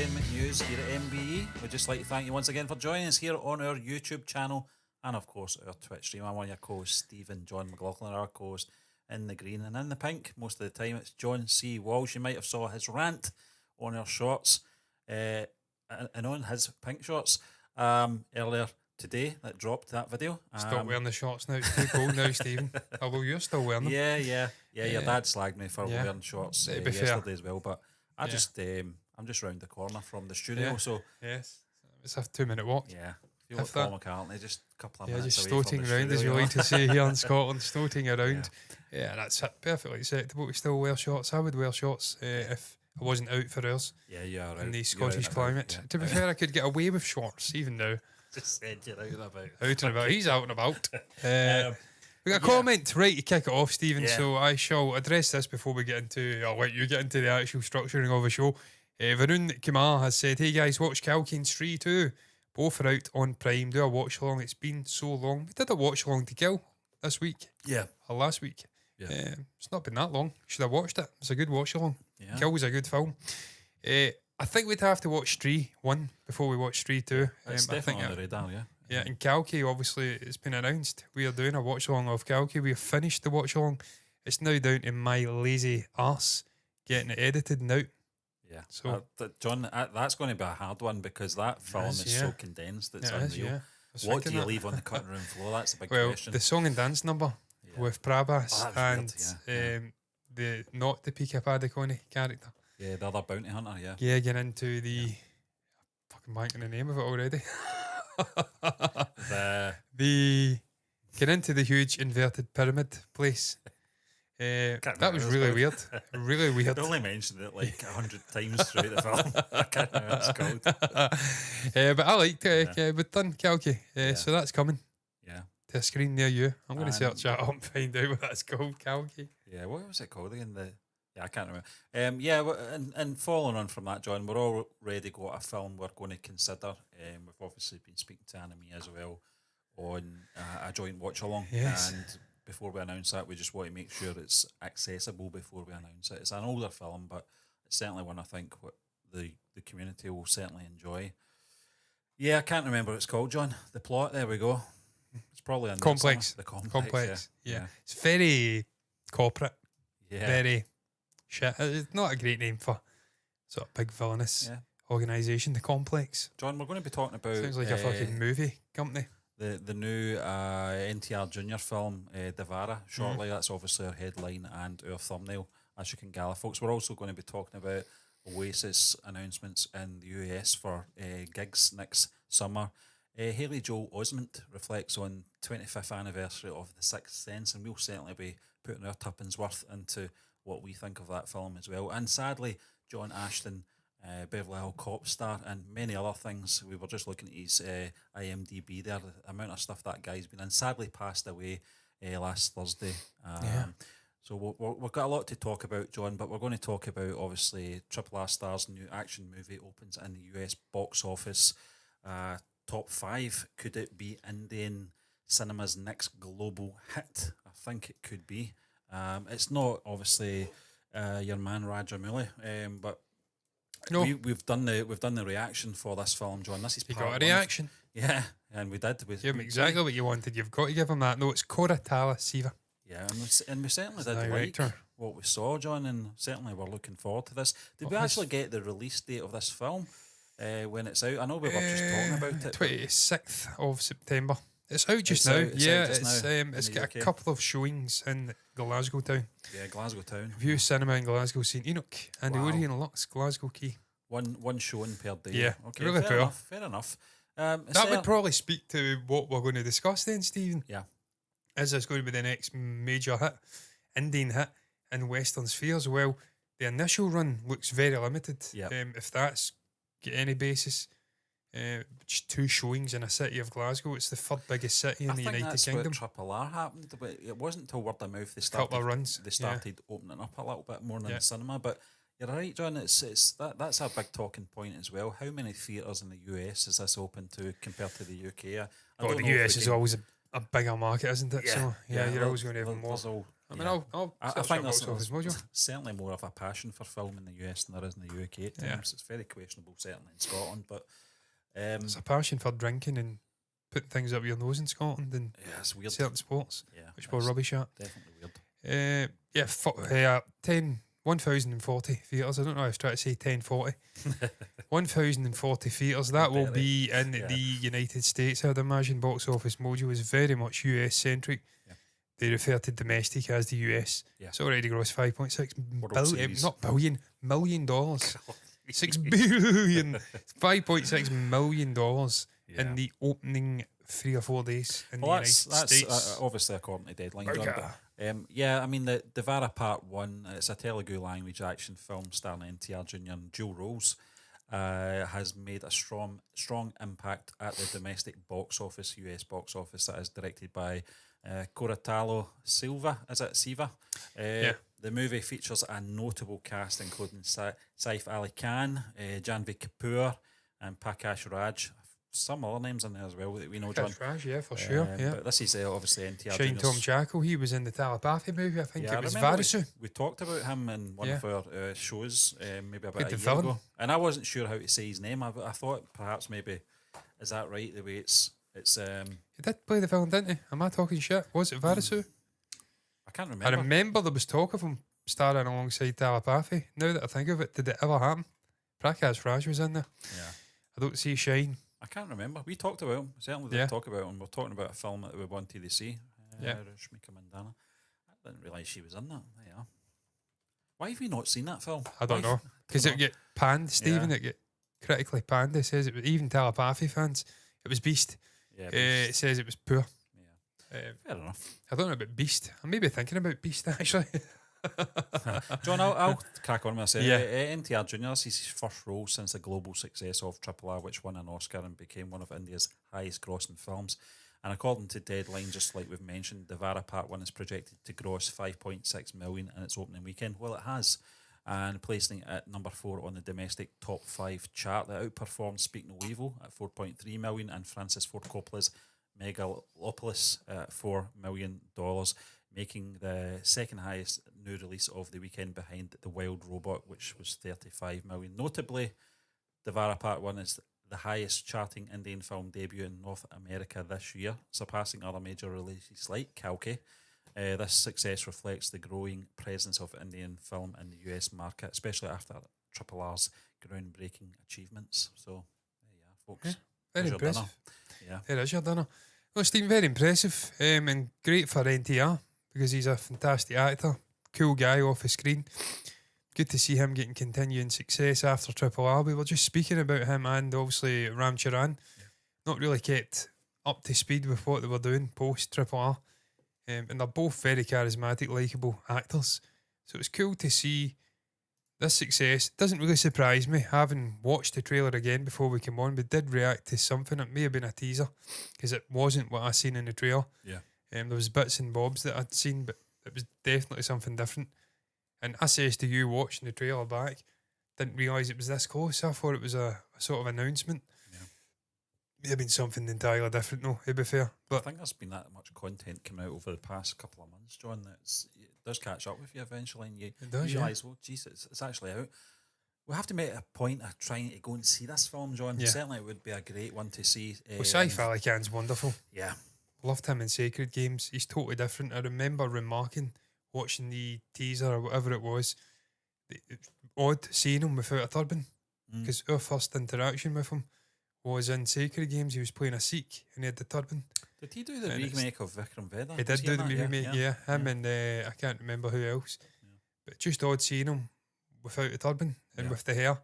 entertainment news here at MBE. We'd just like to thank you once again for joining us here on our YouTube channel and, of course, our Twitch stream. I'm one of your co-hosts, Stephen John McLaughlin, our co-host in the green. And in the pink, most of the time, it's John C. Walsh. You might have saw his rant on our shorts and on his pink shorts earlier today that dropped that video. Stop wearing the shorts now. It's too cold now, Stephen. Although you're still wearing them. Yeah. Your dad slagged me for wearing shorts yesterday as well. But I'm just round the corner from the studio, so yes, it's a 2-minute walk. Yeah, feel like Paul McCartney, just a couple of minutes just away stoating from the around, studio, as we like to say here in Scotland, stoating around. Yeah, that's perfectly acceptable. We still wear shorts. I would wear shorts if I wasn't out for hours. Yeah, you are in out. the Scottish climate. To be fair, I could get away with shorts even now. Just said you're out and about. Out and about. He's out and about. We got a comment right to kick it off, Stephen. So I shall address this before we get into. I'll let you get into the actual structuring of the show. Varun Kumar has said, "Hey guys, watch Kalki and Stree 2. Both are out on Prime. Do a watch along. It's been so long. We did a watch along to Kill this week. Yeah, or last week. Yeah, it's not been that long. Should have watched it. It's a good watch along. Yeah. Kill was a good film. I think we'd have to watch Stree 1 before we watch Stree 2. It's definitely on the radar. Yeah, and Kalki, obviously, it's been announced. We are doing a watch along of Kalki. We have finished the watch along. It's now down to my lazy arse getting it edited and out. Yeah. So, John, that's going to be a hard one because that film is so condensed. It's unreal. What do you leave on the cutting room floor? That's a big question. The song and dance number with Prabhas and the not the Pika Padikone character. Yeah, the other bounty hunter. Yeah. Yeah, getting into the fucking blanking the name of it already. the get into the huge inverted pyramid place. That was really weird. Really weird. I only mentioned it like 100 times throughout the film. I can't remember what it's called. But I liked it. Yeah, we've done Kalki. So that's coming. Yeah. To a screen near you. I'm going to search that up and find out what that's called. Kalki. Yeah, what was it called again? I can't remember. And following on from that, John, we're already got a film we're going to consider. We've obviously been speaking to Anna as well on a joint watch along. Yes. And before we announce that, we just want to make sure it's accessible before we announce it. It's an older film, but it's certainly one I think what the community will certainly enjoy. Yeah, I can't remember what it's called, John. The plot, there we go. It's probably a Complex. The Complex. Yeah. It's very corporate. Yeah. Very shit. It's not a great name for sort of big villainous organisation, the Complex. John, we're going to be talking about... Sounds like a fucking movie company. The new NTR Junior film, Devara, shortly. That's obviously our headline and our thumbnail, as you can gather, folks. We're also going to be talking about Oasis announcements in the US for gigs next summer. Haley Joel Osment reflects on 25th anniversary of The Sixth Sense, and we'll certainly be putting our tuppence worth into what we think of that film as well. And sadly, John Ashton, Beverly Hills Cop star, and many other things. We were just looking at his IMDb there, the amount of stuff that guy's been in. Sadly passed away last Thursday. So we've got a lot to talk about, John, but we're going to talk about, obviously, RRR Star's new action movie opens in the US box office. Top 5. Could it be Indian cinema's next global hit? I think it could be. It's not, obviously, your man Rajamouli, but no, we've done the reaction for this film, John. This is got a reaction. Yeah, and we did. We gave him exactly what you wanted. You've got to give him that. No, it's Koratala Siva. Yeah, and we certainly did like what we saw, John, and certainly we're looking forward to this. Did we actually get the release date of this film when it's out? I know we were just talking about it. 26th of September. It's out just now. It's got a couple of showings in Glasgow town. Yeah, Glasgow town. View Cinema in Glasgow, St Enoch, and the Orient Lux, Glasgow Quay. One showing per day. Yeah, okay, really fair enough. That would probably speak to what we're going to discuss then, Stephen. Yeah. Is this going to be the next major hit, Indian hit in Western spheres? Well, the initial run looks very limited. Yep. If that's get any basis. Just 2 showings in a city of Glasgow. It's the 3rd biggest city in the United Kingdom. I think that's what RRR happened, but it wasn't until word of mouth they started opening up a little bit more than the cinema. But you're right, John. That's a big talking point as well. How many theatres in the US is this open to compared to the UK? The US is always a bigger market, isn't it? So you're always going to have more. I mean, I'll I search think up box office mojo. there's certainly more of a passion for film in the US than there is in the UK at times. It's very questionable, certainly in Scotland, but There's a passion for drinking and putting things up your nose in Scotland and it's weird. certain sports, which we're rubbish at. Definitely weird. 1,040 theatres. I don't know. I was trying to say 1040. 1,040 theatres. That will be in the United States. I'd imagine Box Office Mojo is very much US centric. Yeah. They refer to domestic as the US. Yeah. It's already grossed $5.6 million. $6 billion. $5.6 million in the opening 3 or 4 days in the United States. That's obviously according to Deadline. I mean, the Devara Part 1, it's a Telugu language action film starring NTR Jr. and dual roles, has made a strong impact at the domestic box office, US box office. That is directed by Koratalo Silva. Is it Siva? The movie features a notable cast including Saif Ali Khan, Janvi Kapoor, and Prakash Raj. Some other names in there as well that we know, John. Raj, yeah, for sure. But this is obviously NTR. Shane Tom Jackal, he was in the Telepathy movie. I think it was Varisu. We talked about him in one of our shows, maybe about a year ago. And I wasn't sure how to say his name. I thought perhaps maybe, is that right, the way it's he did play the villain, didn't he? Am I talking shit? Was it Varisu? I can't remember. I remember there was talk of him starring alongside Telepathy. Now that I think of it, did it ever happen? Prakash Raj was in there. Yeah. I don't see Shine. I can't remember. We talked about him. Certainly did talk about him. We're talking about a film that we wanted to see. Rashmika Mandanna. I didn't realise she was in that. Yeah. Why have we not seen that film? I don't know. Because it get panned, Stephen. It get critically panned. It says it was, even Telepathy fans. It was Beast. Yeah, Beast. It says it was poor. Yeah. Fair enough. I don't know about Beast. I may be thinking about Beast actually. John, I'll crack on with this. NTR Jr. This is his first role since the global success of RRR, which won an Oscar and became one of India's highest grossing films. And according to Deadline, just like we've mentioned, Devara Part 1 is projected to gross 5.6 million in its opening weekend. Well, it has, and placing it at number 4 on the domestic top 5 chart. That outperformed Speak No Evil at 4.3 million and Francis Ford Coppola's Megalopolis at $4 million, making the second highest new release of the weekend behind The Wild Robot, which was 35 million. Notably, Devara Part 1 is the highest charting Indian film debut in North America this year, surpassing other major releases like Kalki. This success reflects the growing presence of Indian film in the US market, especially after RRR's groundbreaking achievements. So, there you are, folks. Very impressive. There is your dinner. Well, Stephen, very impressive and great for NTR because he's a fantastic actor, cool guy off the screen. Good to see him getting continuing success after RRR. We were just speaking about him and obviously Ram Charan. Not really kept up to speed with what they were doing post RRR. And they're both very charismatic, likeable actors. So it's cool to see this success. It doesn't really surprise me, having watched the trailer again before we came on. We did react to something. It may have been a teaser because it wasn't what I seen in the trailer. There was bits and bobs that I'd seen, but it was definitely something different. And I says to you, watching the trailer back, didn't realise it was this close. I thought it was a sort of announcement. May have been something entirely different, though, to be fair. But I think there's been that much content coming out over the past couple of months, John, that it does catch up with you eventually, and you realise, well, geez, it's actually out. We have to make a point of trying to go and see this film, John. Certainly it would be a great one to see. Well, Saif Ali Khan's wonderful. Yeah. Loved him in Sacred Games. He's totally different. I remember remarking, watching the teaser or whatever it was, odd seeing him without a turban, because our first interaction with him was in Sacred Games. He was playing a Sikh and he had the turban. Did he do the remake of Vikram Vedha? He did do the remake, him and I can't remember who else. But just odd seeing him without a turban and with the hair.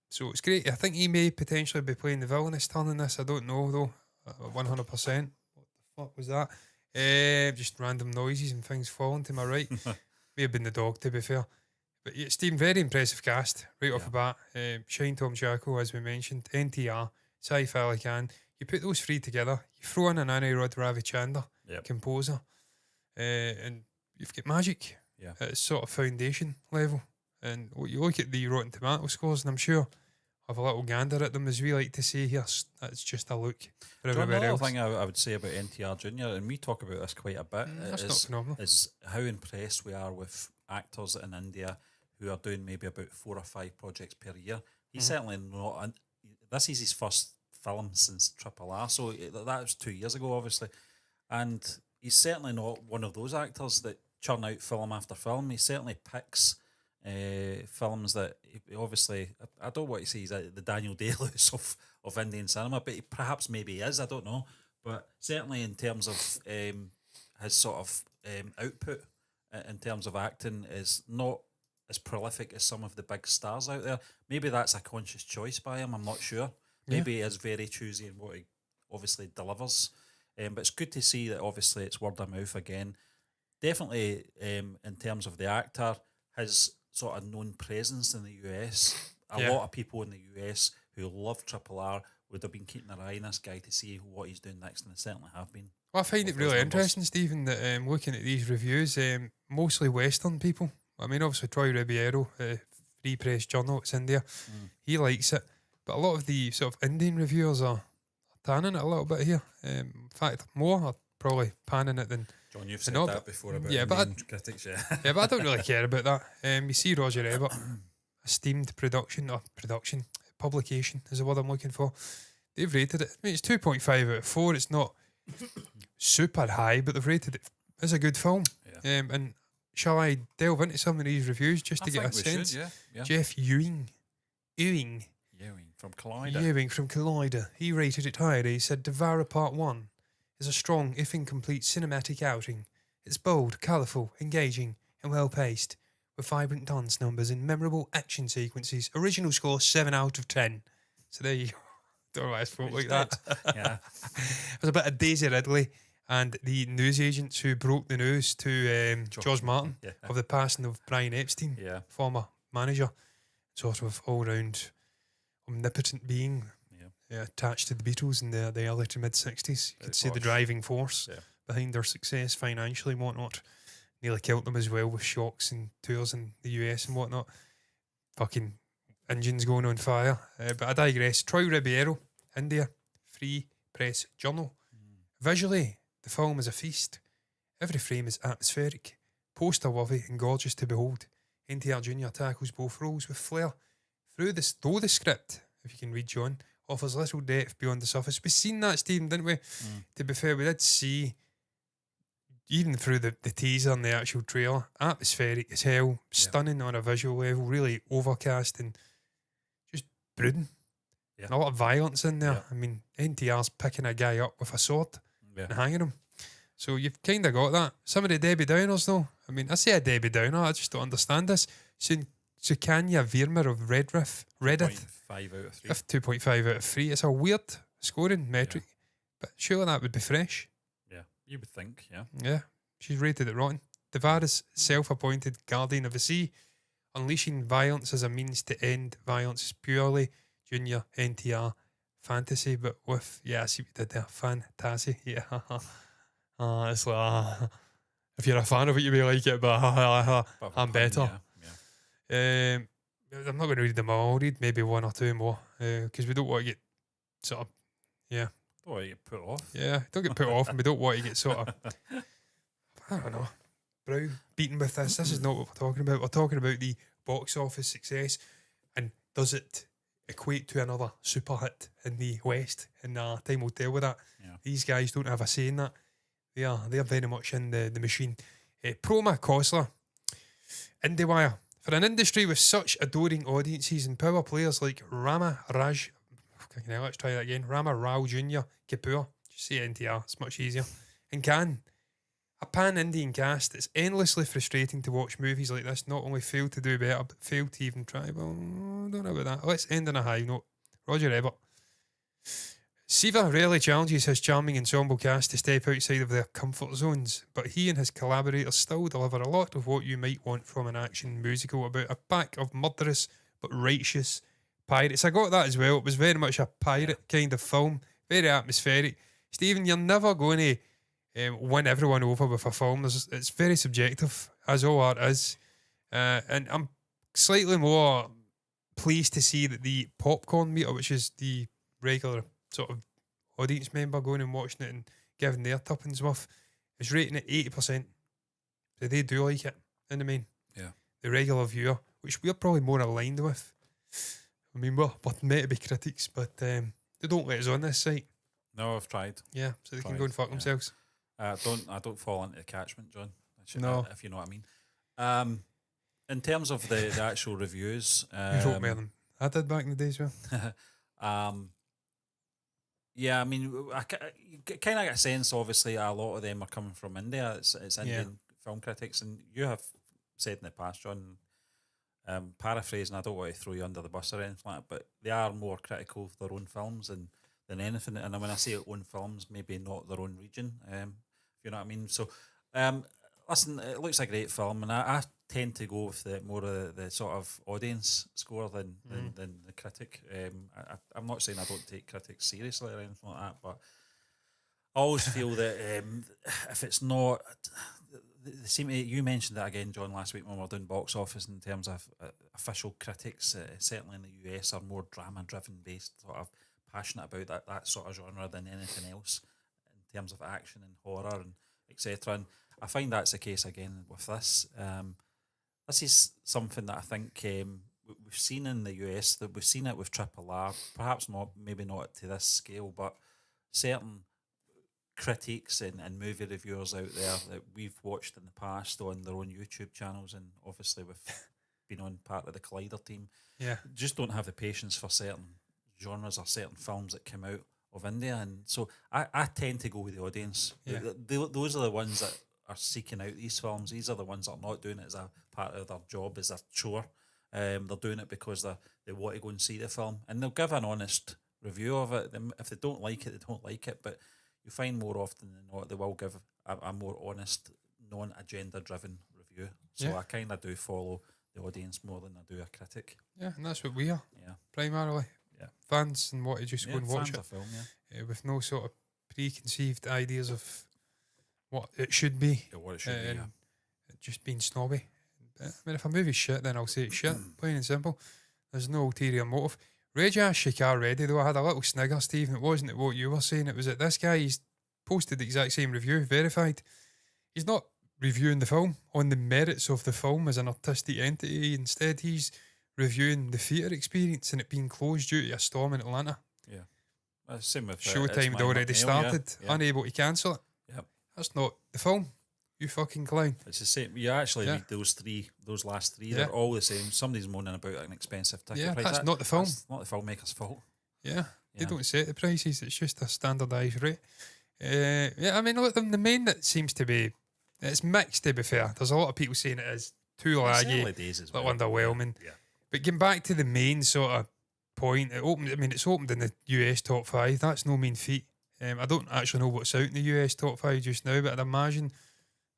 So it's great. I think he may potentially be playing the villainous turn in this. I don't know though, 100%. What was that? Just random noises and things falling to my right. May have been the dog, to be fair. But yeah, Stephen, very impressive cast right off the bat. Shine Tom Jackal, as we mentioned, NTR, Saif Ali Khan. You put those three together, you throw in an Anirudh Ravichandra, composer, and you've got magic at sort of foundation level. And you look at the Rotten Tomato scores, and I'm sure have a little gander at them, as we like to say here. That's just a look for everywhere Another else. thing I would say about NTR Junior, and we talk about this quite a bit, That's not phenomenal. is how impressed we are with actors in India who are doing maybe about 4 or 5 projects per year. He's certainly not. This is his first film since RRR, so that was 2 years ago, obviously, and he's certainly not one of those actors that churn out film after film. He certainly picks films that obviously, I don't want to say he's the Daniel Day-Lewis of Indian cinema, but he perhaps maybe is, I don't know. But certainly in terms of his sort of output in terms of acting is not as prolific as some of the big stars out there. Maybe that's a conscious choice by him, I'm not sure. Maybe he is very choosy in what he obviously delivers. But it's good to see that obviously it's word of mouth again. Definitely in terms of the actor, his sort of known presence in the US, a lot of people in the US who love RRR would have been keeping their eye on this guy to see what he's doing next, and they certainly have been. Well, I find it really interesting, Stephen, that looking at these reviews, mostly Western people. I mean, obviously Troy Ribeiro, Free Press Journal, it's in there. He likes it. But a lot of the sort of Indian reviewers are tanning it a little bit here. In fact, more are probably panning it than... John, you've said that before about Indian critics, yeah, but I don't really care about that. You see Roger Ebert, esteemed publication is the word I'm looking for. They've rated it. I mean, it's 2.5 out of 4. It's not super high, but they've rated it as a good film. Yeah. And shall I delve into some of these reviews just to get a sense? Should, yeah. Jeff Ewing from Collider. He rated it higher. He said Devara Part 1 is a strong, if incomplete, cinematic outing. It's bold, colourful, engaging, and well-paced, with vibrant dance numbers and memorable action sequences. Original score 7 out of 10. So there you go. Don't know why I spoke like that. Yeah. It was a bit of Daisy Ridley and the newsagents who broke the news to George Martin of the passing of Brian Epstein, former manager, sort of all-round omnipotent being attached to the Beatles in the early to mid-60s. You could see the driving force behind their success financially and whatnot. Nearly killed them as well with shocks and tours in the US and whatnot. Fucking engines going on fire. But I digress. Troy Ribeiro, India, Free Press Journal. Visually, the film is a feast. Every frame is atmospheric, poster-worthy and gorgeous to behold. NTR Jr. tackles both roles with flair. Though the script, if you can read John, offers little depth beyond the surface. We've seen that, Stephen, didn't we? To be fair, we did see, even through the teaser and the actual trailer, atmospheric as hell, stunning on a visual level, really overcast and just brooding. And a lot of violence in there. I mean, NTR's picking a guy up with a sword and hanging him. So you've kind of got that. Some of the Debbie Downers, though. I mean, I say a Debbie Downer, I just don't understand this. Sukanya Veermer of Reddit. 5 out of 3. 2.5 out of 3. It's a weird scoring metric, but surely that would be fresh. Yeah, you would think, Yeah, she's rated it rotten. Devara's self-appointed guardian of the sea, unleashing violence as a means to end violence is purely Junior NTR fantasy, but with, I see what you did there, fantasy, it's like, if you're a fan of it, you may like it, but I'm better. I'm not going to read them all. I'll read maybe one or two more because we don't want to get sort of, don't want to get put off. Yeah, don't get put off, and we don't want to get sort of, I don't know, brow beaten with this. This is not what we're talking about. We're talking about the box office success, and does it equate to another super hit in the West? And time will tell with that. These guys don't have a say in that. They're very much in the machine. Proma Kosler, IndieWire. For an industry with such adoring audiences and power players like Rama Rao Jr. Kapoor, just say NTR, it's much easier, and Khan, a pan-Indian cast, it's endlessly frustrating to watch movies like this not only fail to do better, but fail to even try. Well, I don't know about that. Let's end on a high note. Roger Ebert. Siva rarely challenges his charming ensemble cast to step outside of their comfort zones, but he and his collaborators still deliver a lot of what you might want from an action musical about a pack of murderous but righteous pirates. I got that as well. It was very much a pirate kind of film, very atmospheric. Stephen, you're never going to win everyone over with a film. It's very subjective, as all art is. And I'm slightly more pleased to see that the popcorn meter, which is the regular sort of audience member going and watching it and giving their tuppence worth, is rating it 80%. So they do like it in the main. Yeah. The regular viewer, which we're probably more aligned with. I mean, we're meant to be critics, but they don't let us on this site. No, I've tried. Yeah, so they can go and fuck themselves. I don't fall into the catchment, John. No. If you know what I mean. In terms of the actual reviews, You wrote more than I did back in the days, well. Yeah, I mean, you kind of get a sense, obviously, a lot of them are coming from India. It's Indian film critics, and you have said in the past, John, paraphrasing, I don't want to throw you under the bus or anything like that, but they are more critical of their own films than anything. And when I say own films, maybe not their own region, if you know what I mean. So, listen, it looks a great film, and I tend to go with the sort of audience score than the critic. I'm not saying I don't take critics seriously or anything like that, but I always feel that if it's not, you mentioned that again, John, last week when we were doing box office in terms of official critics, certainly in the US, are more drama-driven based, sort of passionate about that sort of genre than anything else in terms of action and horror and etc. And I find that's the case again with this. This is something that I think we've seen in the US, that we've seen it with RRR, perhaps maybe not to this scale, but certain critics and movie reviewers out there that we've watched in the past on their own YouTube channels, and obviously we've been on part of the Collider team, just don't have the patience for certain genres or certain films that come out of India. And so I tend to go with the audience. Those are the ones that are seeking out these films. These are the ones that are not doing it as a part of their job, as a chore. They're doing it because they want to go and see the film, and they'll give an honest review of it. If they don't like it, they don't like it, but you find more often than not they will give a more honest, non-agenda driven review. So I kind of do follow the audience more than I do a critic. Yeah, and that's what we are, primarily. Yeah, fans and want to just go and watch it, film, with no sort of preconceived ideas of what it should be. What it should be, just being snobby. I mean, if a movie's shit, then I'll say it's shit, plain and simple. There's no ulterior motive. Raja Shikar Reddy, though, I had a little snigger, Stephen. It wasn't what you were saying. It was that this guy, he's posted the exact same review, verified. He's not reviewing the film on the merits of the film as an artistic entity. Instead, he's reviewing the theatre experience and it being closed due to a storm in Atlanta. Yeah. Same with Showtime had already started, unable to cancel it. Yep. That's not the film. You fucking clown. It's the same. You actually read those last three, they're all the same. Somebody's moaning about an expensive ticket price. That's not the film. That's not the filmmaker's fault. They don't set the prices, it's just a standardised rate. I mean, look, the main that seems to be, it's mixed, to be fair. There's a lot of people saying it is too laggy, underwhelming. Yeah. But getting back to the main sort of point, it's opened in the US top 5. That's no mean feat. I don't actually know what's out in the US top 5 just now, but I'd imagine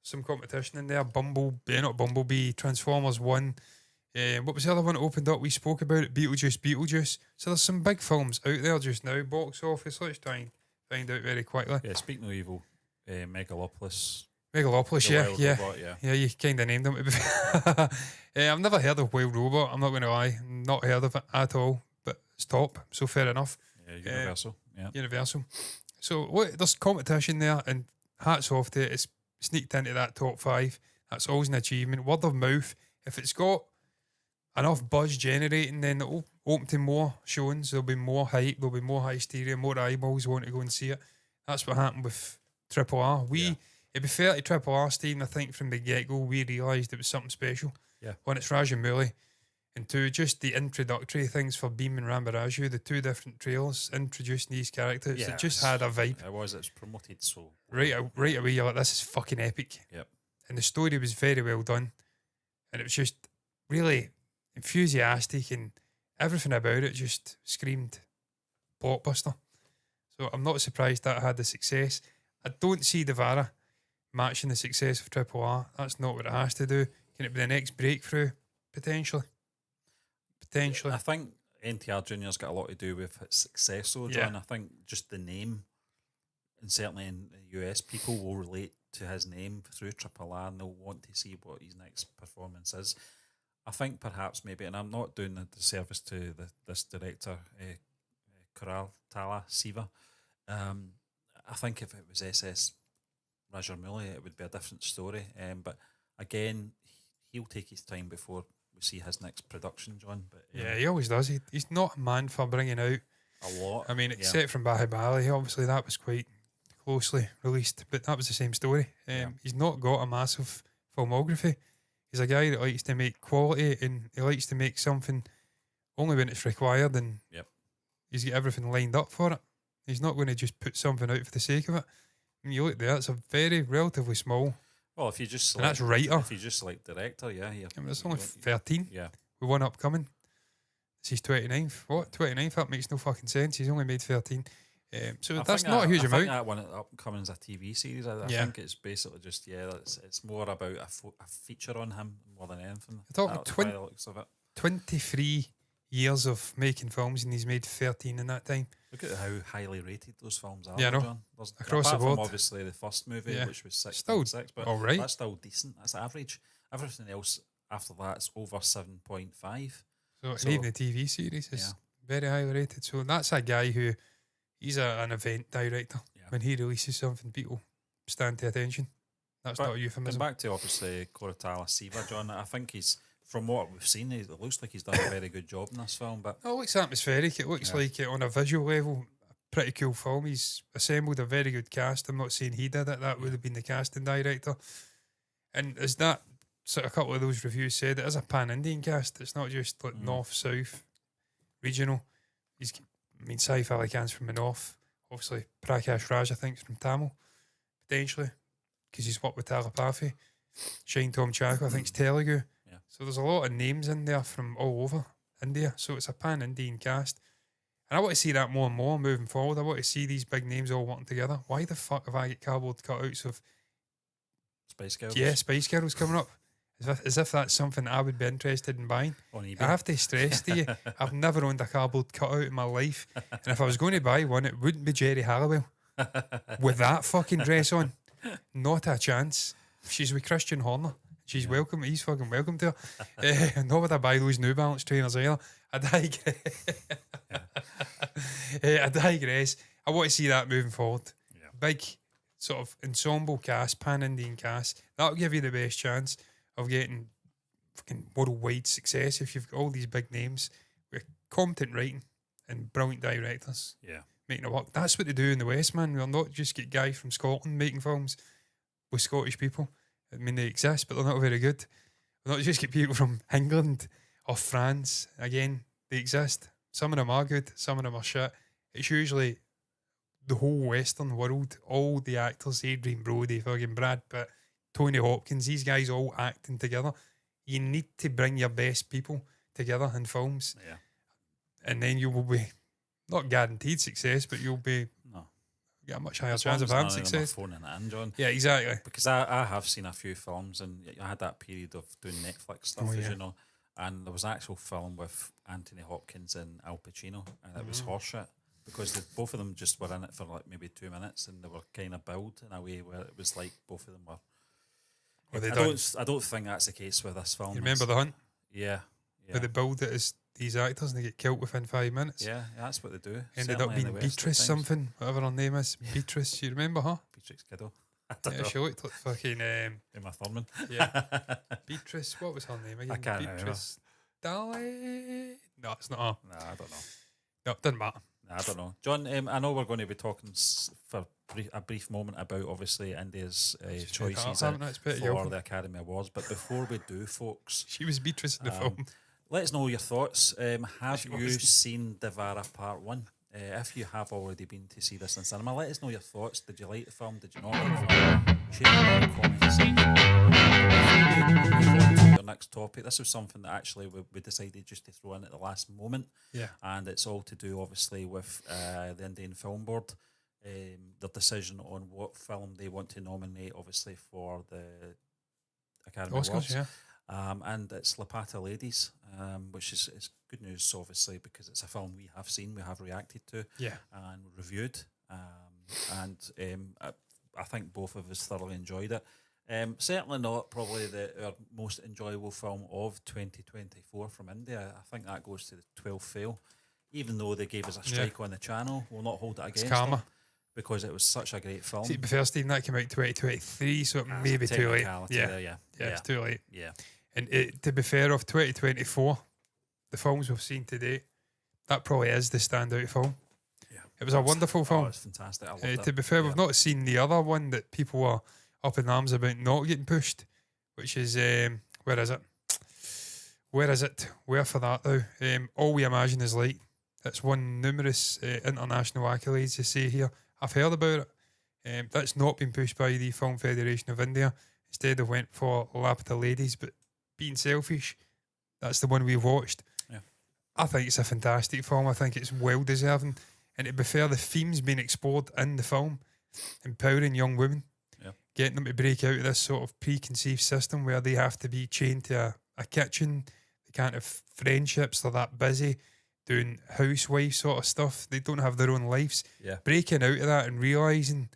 some competition in there. Bumblebee, Transformers 1. What was the other one that opened up? We spoke about it, Beetlejuice. So there's some big films out there just now. Box office, let's try and find out very quickly. Yeah, speaking of evil, Megalopolis, yeah, you kind of named them. I've never heard of Wild Robot, I'm not going to lie. Not heard of it at all, but it's top, so fair enough. Yeah, Universal. So look, there's competition there, and hats off to it. It's sneaked into that top 5. That's always an achievement. Word of mouth, if it's got enough buzz generating, then it'll open to more showings. There'll be more hype, there'll be more hysteria, more eyeballs want to go and see it. That's what happened with RRR. It'd be fair to RRR, Stephen, I think from the get-go we realised it was something special. Yeah. One, it's Rajamouli, and two, just the introductory things for Beam and Rambaraju, the two different trailers introducing these characters. It just had a vibe. It was promoted so right away you're like, this is fucking epic. Yep. And the story was very well done, and it was just really enthusiastic, and everything about it just screamed blockbuster. So I'm not surprised that it had the success. I don't see Devara matching the success of RRR. That's not what it has to do. Can it be the next breakthrough? Potentially. I think NTR Junior's got a lot to do with its success, though, John. I think just the name, and certainly in the US, people will relate to his name through RRR, and they'll want to see what his next performance is. I think perhaps maybe, and I'm not doing the disservice to this director, Koratala Siva. I think if it was SS Rajamouli, it would be a different story. But again, he'll take his time before we see his next production, John. But yeah, he always does. He's not a man for bringing out a lot. I mean, except from Bahibali, obviously that was quite closely released, but that was the same story. He's not got a massive filmography. He's a guy that likes to make quality, and he likes to make something only when it's required, and he's got everything lined up for it. He's not going to just put something out for the sake of it. When you look there, it's a very relatively small. Well, if you just and that's writer. If you just select director, I mean, it's only 13. Yeah, with one upcoming. This is 29th. What 29th? That makes no fucking sense. He's only made 13. So that's not a huge amount. I think that one upcoming is a TV series. I think it's basically just it's more about a feature on him more than anything. You're talking 23 years of making films, and he's made 13 in that time. Look at how highly rated those films are. Yeah, no. John. Across the board. From obviously the first movie, which was 6.6, but all right. That's still decent. That's average. Everything else after that is over 7.5. So even the TV series is very highly rated. So that's a guy who he's an event director. Yeah. When he releases something, people stand to attention. That's not a euphemism. Back to obviously Koratala Siva, John. I think he's, from what we've seen, it looks like he's done a very good job in this film. But it looks atmospheric. It looks like on a visual level, a pretty cool film. He's assembled a very good cast. I'm not saying he did it. That would have been the casting director. And is that sort of a couple of those reviews said, it is a pan-Indian cast. It's not just like north, south, regional. Saif Ali Khan's from the north. Obviously, Prakash Raj, I think, is from Tamil, potentially, because he's worked with Telepathy. Shane Tom Chako, I think, is Telugu. Yeah. So there's a lot of names in there from all over India. So it's a pan-Indian cast. And I want to see that more and more moving forward. I want to see these big names all working together. Why the fuck have I got cardboard cutouts of Spice Girls? Yeah, Spice Girls coming up. As if that's something I would be interested in buying. On eBay. I have to stress to you, I've never owned a cardboard cutout in my life. And if I was going to buy one, it wouldn't be Jerry Halliwell. With that fucking dress on. Not a chance. She's with Christian Horner. She's welcome. He's fucking welcome to her. Not would I buy those New Balance trainers either. I digress. I digress. I want to see that moving forward. Yeah. Big sort of ensemble cast, pan-Indian cast. That'll give you the best chance of getting fucking worldwide success if you've got all these big names with competent writing and brilliant directors making it work. That's what they do in the West, man. We'll not just get guys from Scotland making films with Scottish people. I mean, they exist, but they're not very good. We'll not just get people from England or France. Again, they exist. Some of them are good, some of them are shit. It's usually the whole Western world, all the actors, Adrian Brody, fucking Brad Pitt, Tony Hopkins, these guys all acting together. You need to bring your best people together in films. Yeah. And then you will be not guaranteed success, but you'll be get a much higher chance of having success. Phone in hand, John. Yeah, exactly. Because I have seen a few films, and I had that period of doing Netflix stuff, as you know, and there was an actual film with Anthony Hopkins and Al Pacino, and it was horseshit. Because both of them just were in it for like maybe 2 minutes, and they were kind of billed in a way where it was like both of them were. I don't think that's the case with this film. You remember The Hunt? Yeah. Where they build it as these actors and they get killed within 5 minutes. Yeah, that's what they do. Ended up being Beatrice something, whatever her name is. Beatrice, you remember her? Beatrix Kiddo. She looked like fucking Emma Thurman. Yeah. Beatrice, what was her name again? I can't Beatrice Daly. No, it's not her. No, I don't know. No, it doesn't matter. I don't know. John, I know we're going to be talking for a brief moment about, obviously, India's choices for the Academy Awards. But before we do, folks... She was Beatrice in the film. Let us know your thoughts. Have you seen Devara Part 1? If you have already been to see this in cinema, let us know your thoughts. Did you like the film? Did you not like the film? Share in the comments. Your next topic. This was something that actually we decided just to throw in at the last moment. Yeah. And it's all to do, obviously, with the Indian Film Board. Their decision on what film they want to nominate, obviously, for the Academy Awards. Yeah. And it's Lapata Ladies, which is good news, obviously, because it's a film we have seen, we have reacted to, and reviewed. I think both of us thoroughly enjoyed it. Certainly not probably our most enjoyable film of 2024 from India. I think that goes to the 12th fail. Even though they gave us a strike on the channel, we'll not hold it It's against karma. them because it was such a great film. See, to be fair, Stephen, that came out 2023, so it may be too late. Yeah, It's too late. Yeah. And to be fair, of 2024, the films we've seen today, that probably is the standout film. Yeah. It was a wonderful film. It's fantastic. I loved it. To be fair, we've not seen the other one that people are up in arms about not getting pushed, which is, where is it? Where for that now? All We Imagine Is Light. It's won numerous international accolades, you see here. I've heard about it. That's not been pushed by the Film Federation of India. Instead, they went for Lapita Ladies, but being selfish, that's the one we've watched. Yeah. I think it's a fantastic film. I think it's well deserving. And to be fair, the themes being explored in the film, empowering young women, getting them to break out of this sort of preconceived system where they have to be chained to a kitchen, they can't have friendships, they're that busy doing housewife sort of stuff, they don't have their own lives. Breaking out of that and realising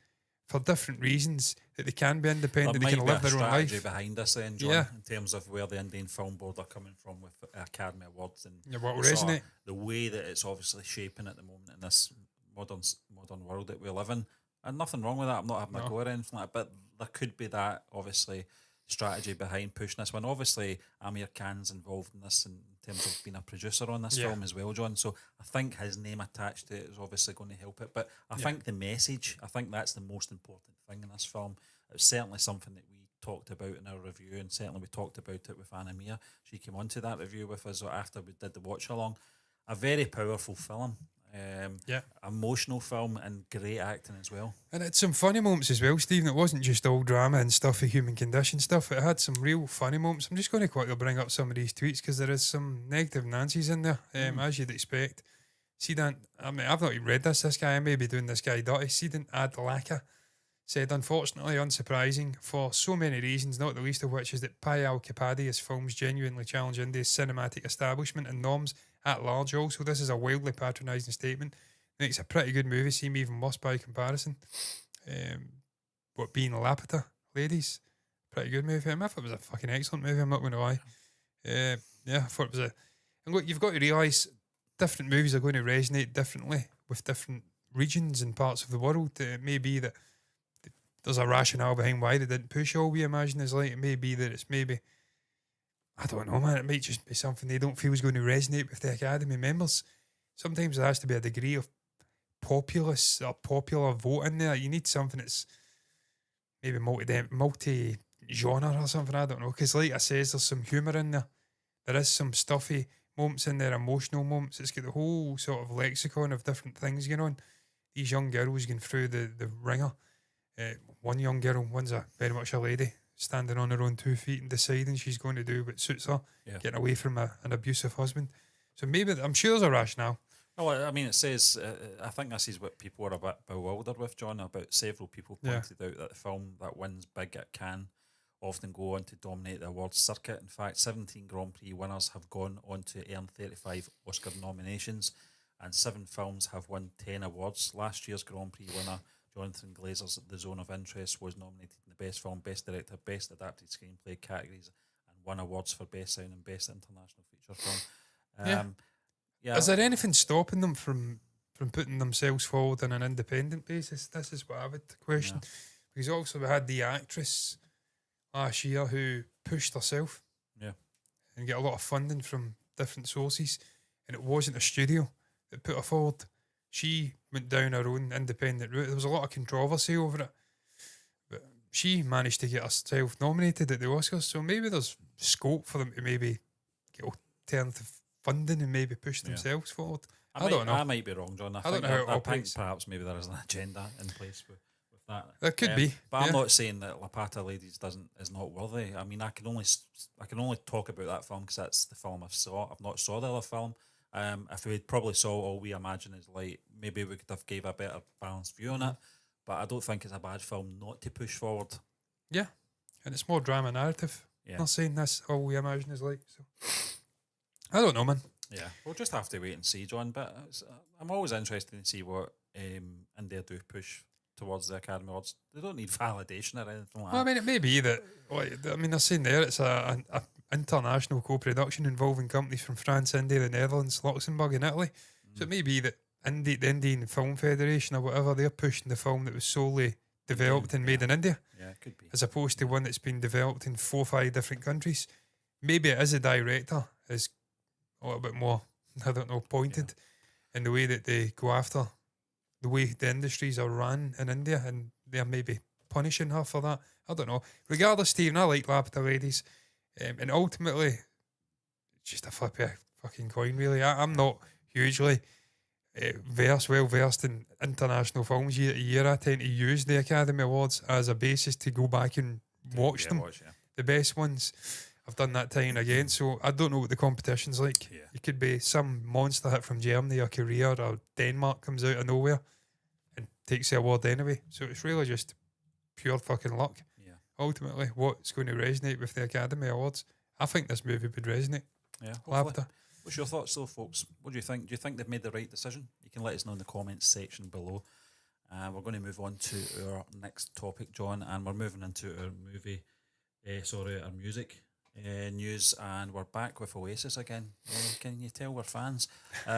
for different reasons that they can be independent, they can live their own life. There might be a strategy behind this then, John, in terms of where the Indian Film Board are coming from with Academy Awards and what will resonate. The way that it's obviously shaping at the moment in this modern world that we live in. And nothing wrong with that. I'm not having a go or anything like that, but there could be that, obviously, strategy behind pushing this one. Obviously, Amir Khan's involved in this in terms of being a producer on this film as well, John. So I think his name attached to it is obviously going to help it. But I think the message, I think that's the most important thing in this film. It was certainly something that we talked about in our review, and certainly we talked about it with Anna Mia. She came onto that review with us after we did the watch along. A very powerful film. Emotional film and great acting as well. And it's some funny moments as well, Stephen. It wasn't just all drama and stuff, the human condition stuff. It had some real funny moments. I'm just going to quickly bring up some of these tweets because there is some negative Nancy's in there, as you'd expect. Siddhant, I mean, I've not even read this. This guy, I may be doing this guy dirty. Siddhant Adlaka said, unfortunately, unsurprising for so many reasons, not the least of which is that Payal Kapadia's films genuinely challenge India's cinematic establishment and norms at large. Also, this is a wildly patronising statement. I think it's a pretty good movie, seem even worse by comparison. But being Lapita Ladies, pretty good movie. I thought it was a fucking excellent movie, I'm not going to lie. I thought it was a... And look, you've got to realise different movies are going to resonate differently with different regions and parts of the world. It may be that there's a rationale behind why they didn't push All We Imagine Is Light. It may be that it's maybe... I don't know, man. It might just be something they don't feel is going to resonate with the Academy members. Sometimes there has to be a degree of populace or popular vote in there. You need something that's maybe multi-genre or something. I don't know. Because like I says, there's some humour in there. There is some stuffy moments in there, emotional moments. It's got the whole sort of lexicon of different things going on. These young girls going through the ringer. One young girl, one's very much a lady, standing on her own 2 feet and deciding she's going to do what suits her, getting away from an abusive husband. So maybe, I'm sure there's a rationale. Well, I mean, it says, I think this is what people are a bit bewildered with, John, about several people pointed out that the film that wins big at Cannes often go on to dominate the awards circuit. In fact, 17 Grand Prix winners have gone on to earn 35 Oscar nominations, and 7 films have won 10 awards. Last year's Grand Prix winner, Jonathan Glazer's The Zone of Interest, was nominated in the Best Film, Best Director, Best Adapted Screenplay categories and won awards for Best Sound and Best International Feature Film. Is there anything stopping them from putting themselves forward on an independent basis? This is what I would question. Because also we had the actress last year who pushed herself and get a lot of funding from different sources, and it wasn't a studio that put her forward. She went down her own independent route. There was a lot of controversy over it, but she managed to get herself nominated at the Oscars. So maybe there's scope for them to maybe get alternative funding and maybe push themselves forward. I don't know. I might be wrong, John. I don't know how it operates. Think perhaps maybe there is an agenda in place with that. There could be, but I'm not saying that Lapita Ladies is not worthy. I mean, I can only talk about that film because that's the film I've not saw the other film. If we probably saw All We Imagine Is Light, maybe we could have gave a better balanced view on it. But I don't think it's a bad film not to push forward. Yeah, and it's more drama narrative. Yeah. Not saying this All We Imagine Is Light. So I don't know, man. Yeah, we'll just have to wait and see, John. But I'm always interested to see what India do push towards the Academy Awards. They don't need validation or anything like Well, I that. mean, it may be that. I mean, they're saying there it's a international co-production involving companies from France, India, the Netherlands, Luxembourg, and Italy. So it may be that the Indian Film Federation or whatever, they're pushing the film that was solely developed and made in India, Yeah, it could be. as opposed to one that's been developed in 4 or 5 different countries. Maybe it is a director is a little bit more, I don't know, pointed in the way that they go after the way the industries are run in India, and they're maybe punishing her for that. I don't know. Regardless, Stephen, I like Lapidar Ladies, and ultimately, it's just a flippy fucking coin, really. I'm not hugely well versed in international films year to year. I tend to use the Academy Awards as a basis to go back and watch them. The best ones. I've done that time and again, so I don't know what the competition's like. Yeah. It could be some monster hit from Germany or Korea or Denmark comes out of nowhere and takes the award anyway. So it's really just pure fucking luck. Yeah. Ultimately, what's going to resonate with the Academy Awards? I think this movie would resonate. Yeah. Lapidar. What's your thoughts, though, folks? What do you think? Do you think they've made the right decision? You can let us know in the comments section below. We're going to move on to our next topic, John, and we're moving into our our music news, and we're back with Oasis again. Can you tell we're fans? You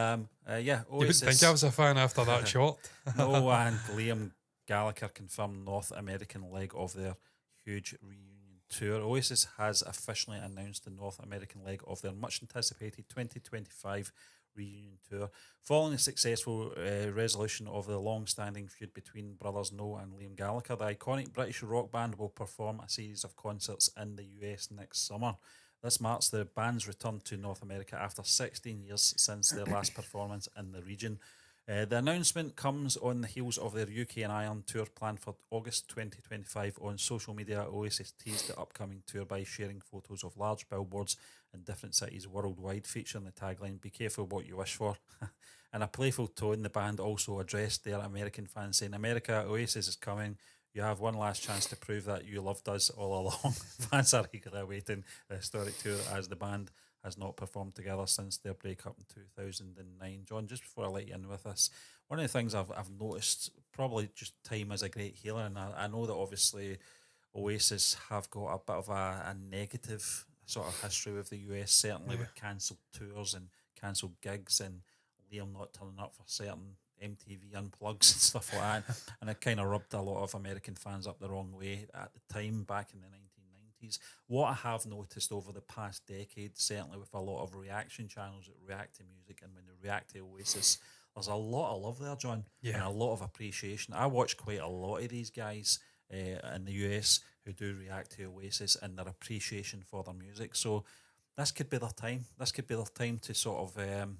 Oasis. wouldn't think I was a fan after that shot. Noel and Liam Gallagher confirmed North American leg of their huge reunion tour. Oasis has officially announced the North American leg of their much anticipated 2025 reunion tour. Following the successful resolution of the long-standing feud between brothers Noel and Liam Gallagher, the iconic British rock band will perform a series of concerts in the US next summer. This marks the band's return to North America after 16 years since their last performance in the region. The announcement comes on the heels of their UK and Ireland tour planned for August 2025. On social media, Oasis teased the upcoming tour by sharing photos of large billboards in different cities worldwide featuring the tagline, "Be careful what you wish for." In a playful tone, the band also addressed their American fans, saying, "America, Oasis is coming. You have one last chance to prove that you loved us all along." Fans are eagerly awaiting the historic tour, as the band has not performed together since their breakup in 2009. John, just before I let you in with this, one of the things I've noticed, probably just time is a great healer, and I know that obviously Oasis have got a bit of a negative sort of history with the US, certainly with cancelled tours and cancelled gigs, and Liam not turning up for certain MTV unplugs and stuff like that, and it kind of rubbed a lot of American fans up the wrong way at the time back in the 1990s. What I have noticed over the past decade, certainly with a lot of reaction channels that react to music, and when they react to Oasis, there's a lot of love there, John, and a lot of appreciation. I watch quite a lot of these guys in the US who do react to Oasis and their appreciation for their music. So this could be their time. This could be their time to sort of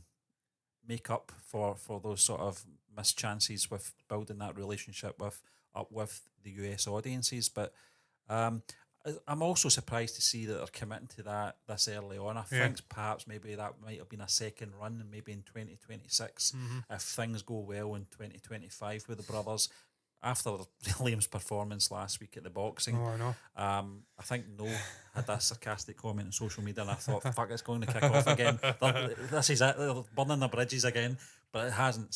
make up for those sort of missed chances with building that relationship with the US audiences. But I'm also surprised to see that they're committing to that this early on. I think perhaps maybe that might have been a second run, and maybe in 2026, if things go well in 2025 with the brothers. After Liam's performance last week at the boxing, I know. I think Noel had that sarcastic comment on social media, and I thought, fuck, it's going to kick off again. This is it, they're burning the bridges again, but it hasn't,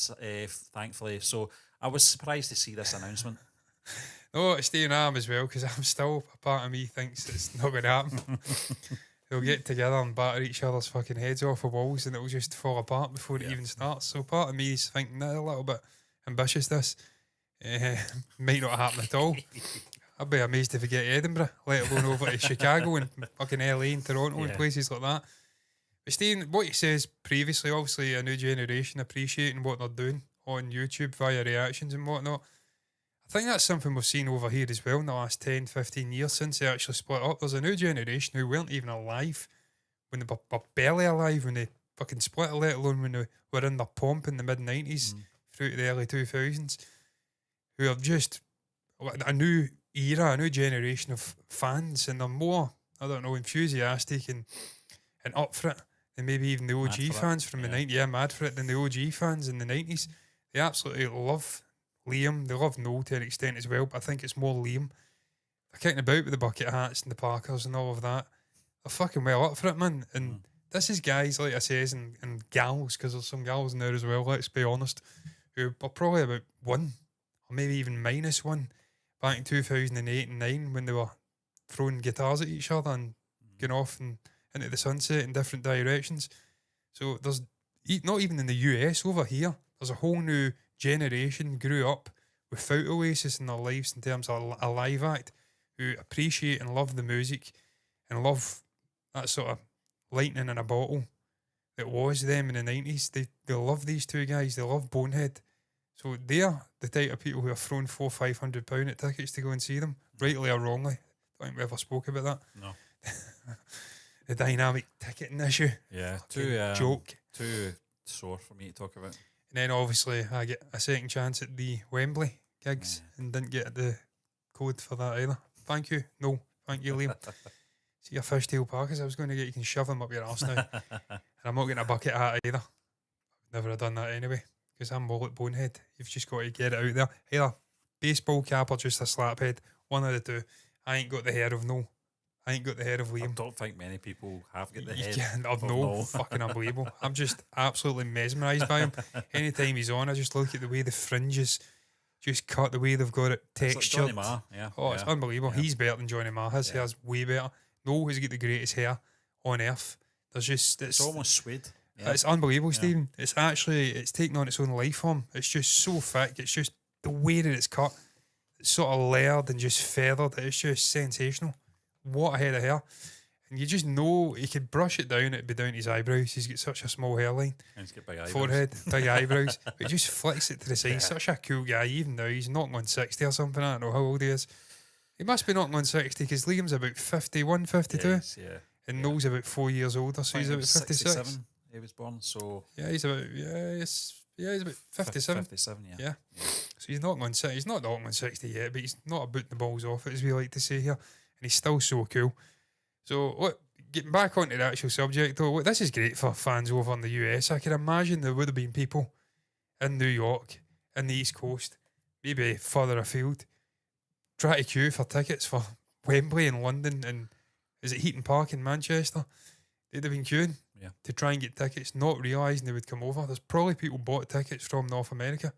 thankfully. So I was surprised to see this announcement. No, it's staying arm as well, because I'm still, a part of me thinks it's not going to happen. They'll get together and batter each other's fucking heads off the walls, and it'll just fall apart before it even starts. So part of me is thinking that a little bit ambitious, this. Might not happen at all. I'd be amazed if we get to Edinburgh, let alone over to Chicago and fucking LA and Toronto and places like that. But Stephen, what he says previously, obviously a new generation appreciating what they're doing on YouTube via reactions and whatnot. I think that's something we've seen over here as well in the last 10, 15 years since they actually split up. There's a new generation who weren't even alive when they were barely alive when they fucking split, let alone when they were in their pomp in the mid-90s through to the early 2000s. Who are just a new era, a new generation of fans, and they're more, I don't know, enthusiastic and up for it than maybe even the OG fans from the 90s. Yeah, mad for it than the OG fans in the 90s. They absolutely love Liam. They love Noel to an extent as well, but I think it's more Liam. They're kicking about with the bucket hats and the Parkers and all of that. They're fucking well up for it, man. And this is guys, like I says, and gals, because there's some gals in there as well, let's be honest, who are probably about 1 or maybe even -1 back in 2008 and 9 when they were throwing guitars at each other and going off and into the sunset in different directions. So there's not even in the US, over here, there's a whole new generation grew up without Oasis in their lives in terms of a live act who appreciate and love the music and love that sort of lightning in a bottle that was them in the 90s. They love these two guys. They love Bonehead. So they're the type of people who are thrown £400-500 at tickets to go and see them, rightly or wrongly. Don't think we ever spoke about that. No. The dynamic ticketing issue. Yeah, Joke. Too sore for me to talk about. And then obviously I get a second chance at the Wembley gigs and didn't get the code for that either. Thank you. No, thank you, Liam. See your fishtail parkers I was going to get, you can shove them up your arse now. And I'm not getting a bucket hat either. Never have done that anyway, because I'm all at Bonehead. You've just got to get it out there. Either baseball cap or just a slaphead. One of the two. I ain't got the hair of no. I ain't got the hair of Liam. I don't think many people have got the You head can't of have no. Fucking unbelievable. I'm just absolutely mesmerised by him. Anytime he's on, I just look at the way the fringes just cut, the way they've got it It's like textured. Johnny Marr, yeah. Oh, it's unbelievable. Yeah. He's better than Johnny Marr. His hair's way better. Noel has got the greatest hair on earth. There's just It's almost suede. Yeah. It's unbelievable, Stephen. It's actually taken on its own life form. It's just so thick. It's just the way that it's cut. It's sort of layered and just feathered. It's just sensational. What a head of hair. And you just know he could brush it down, it'd be down to his eyebrows. He's got such a small hairline. And he's got big eyebrows. Forehead, big eyebrows. But he just flicks it to the side. He's such a cool guy. Even now, he's knocking on 60 or something. I don't know how old he is. He must be knocking on 60 because Liam's about 51, 52. Yes, yeah. And Noel's about 4 years older, so he's about 56. 67 he was born, so... Yeah, he's about, he's about 57. 57, yeah. Yeah. So he's knocking on 60. He's not knocking on 60 yet, but he's not about the balls off it, as we like to say here. And he's still so cool. So, look, getting back onto the actual subject, though, look, this is great for fans over in the US. I can imagine there would have been people in New York, in the East Coast, maybe further afield, try to queue for tickets for Wembley in London and is it Heaton Park in Manchester? They'd have been queuing to try and get tickets, not realising they would come over. There's probably people bought tickets from North America.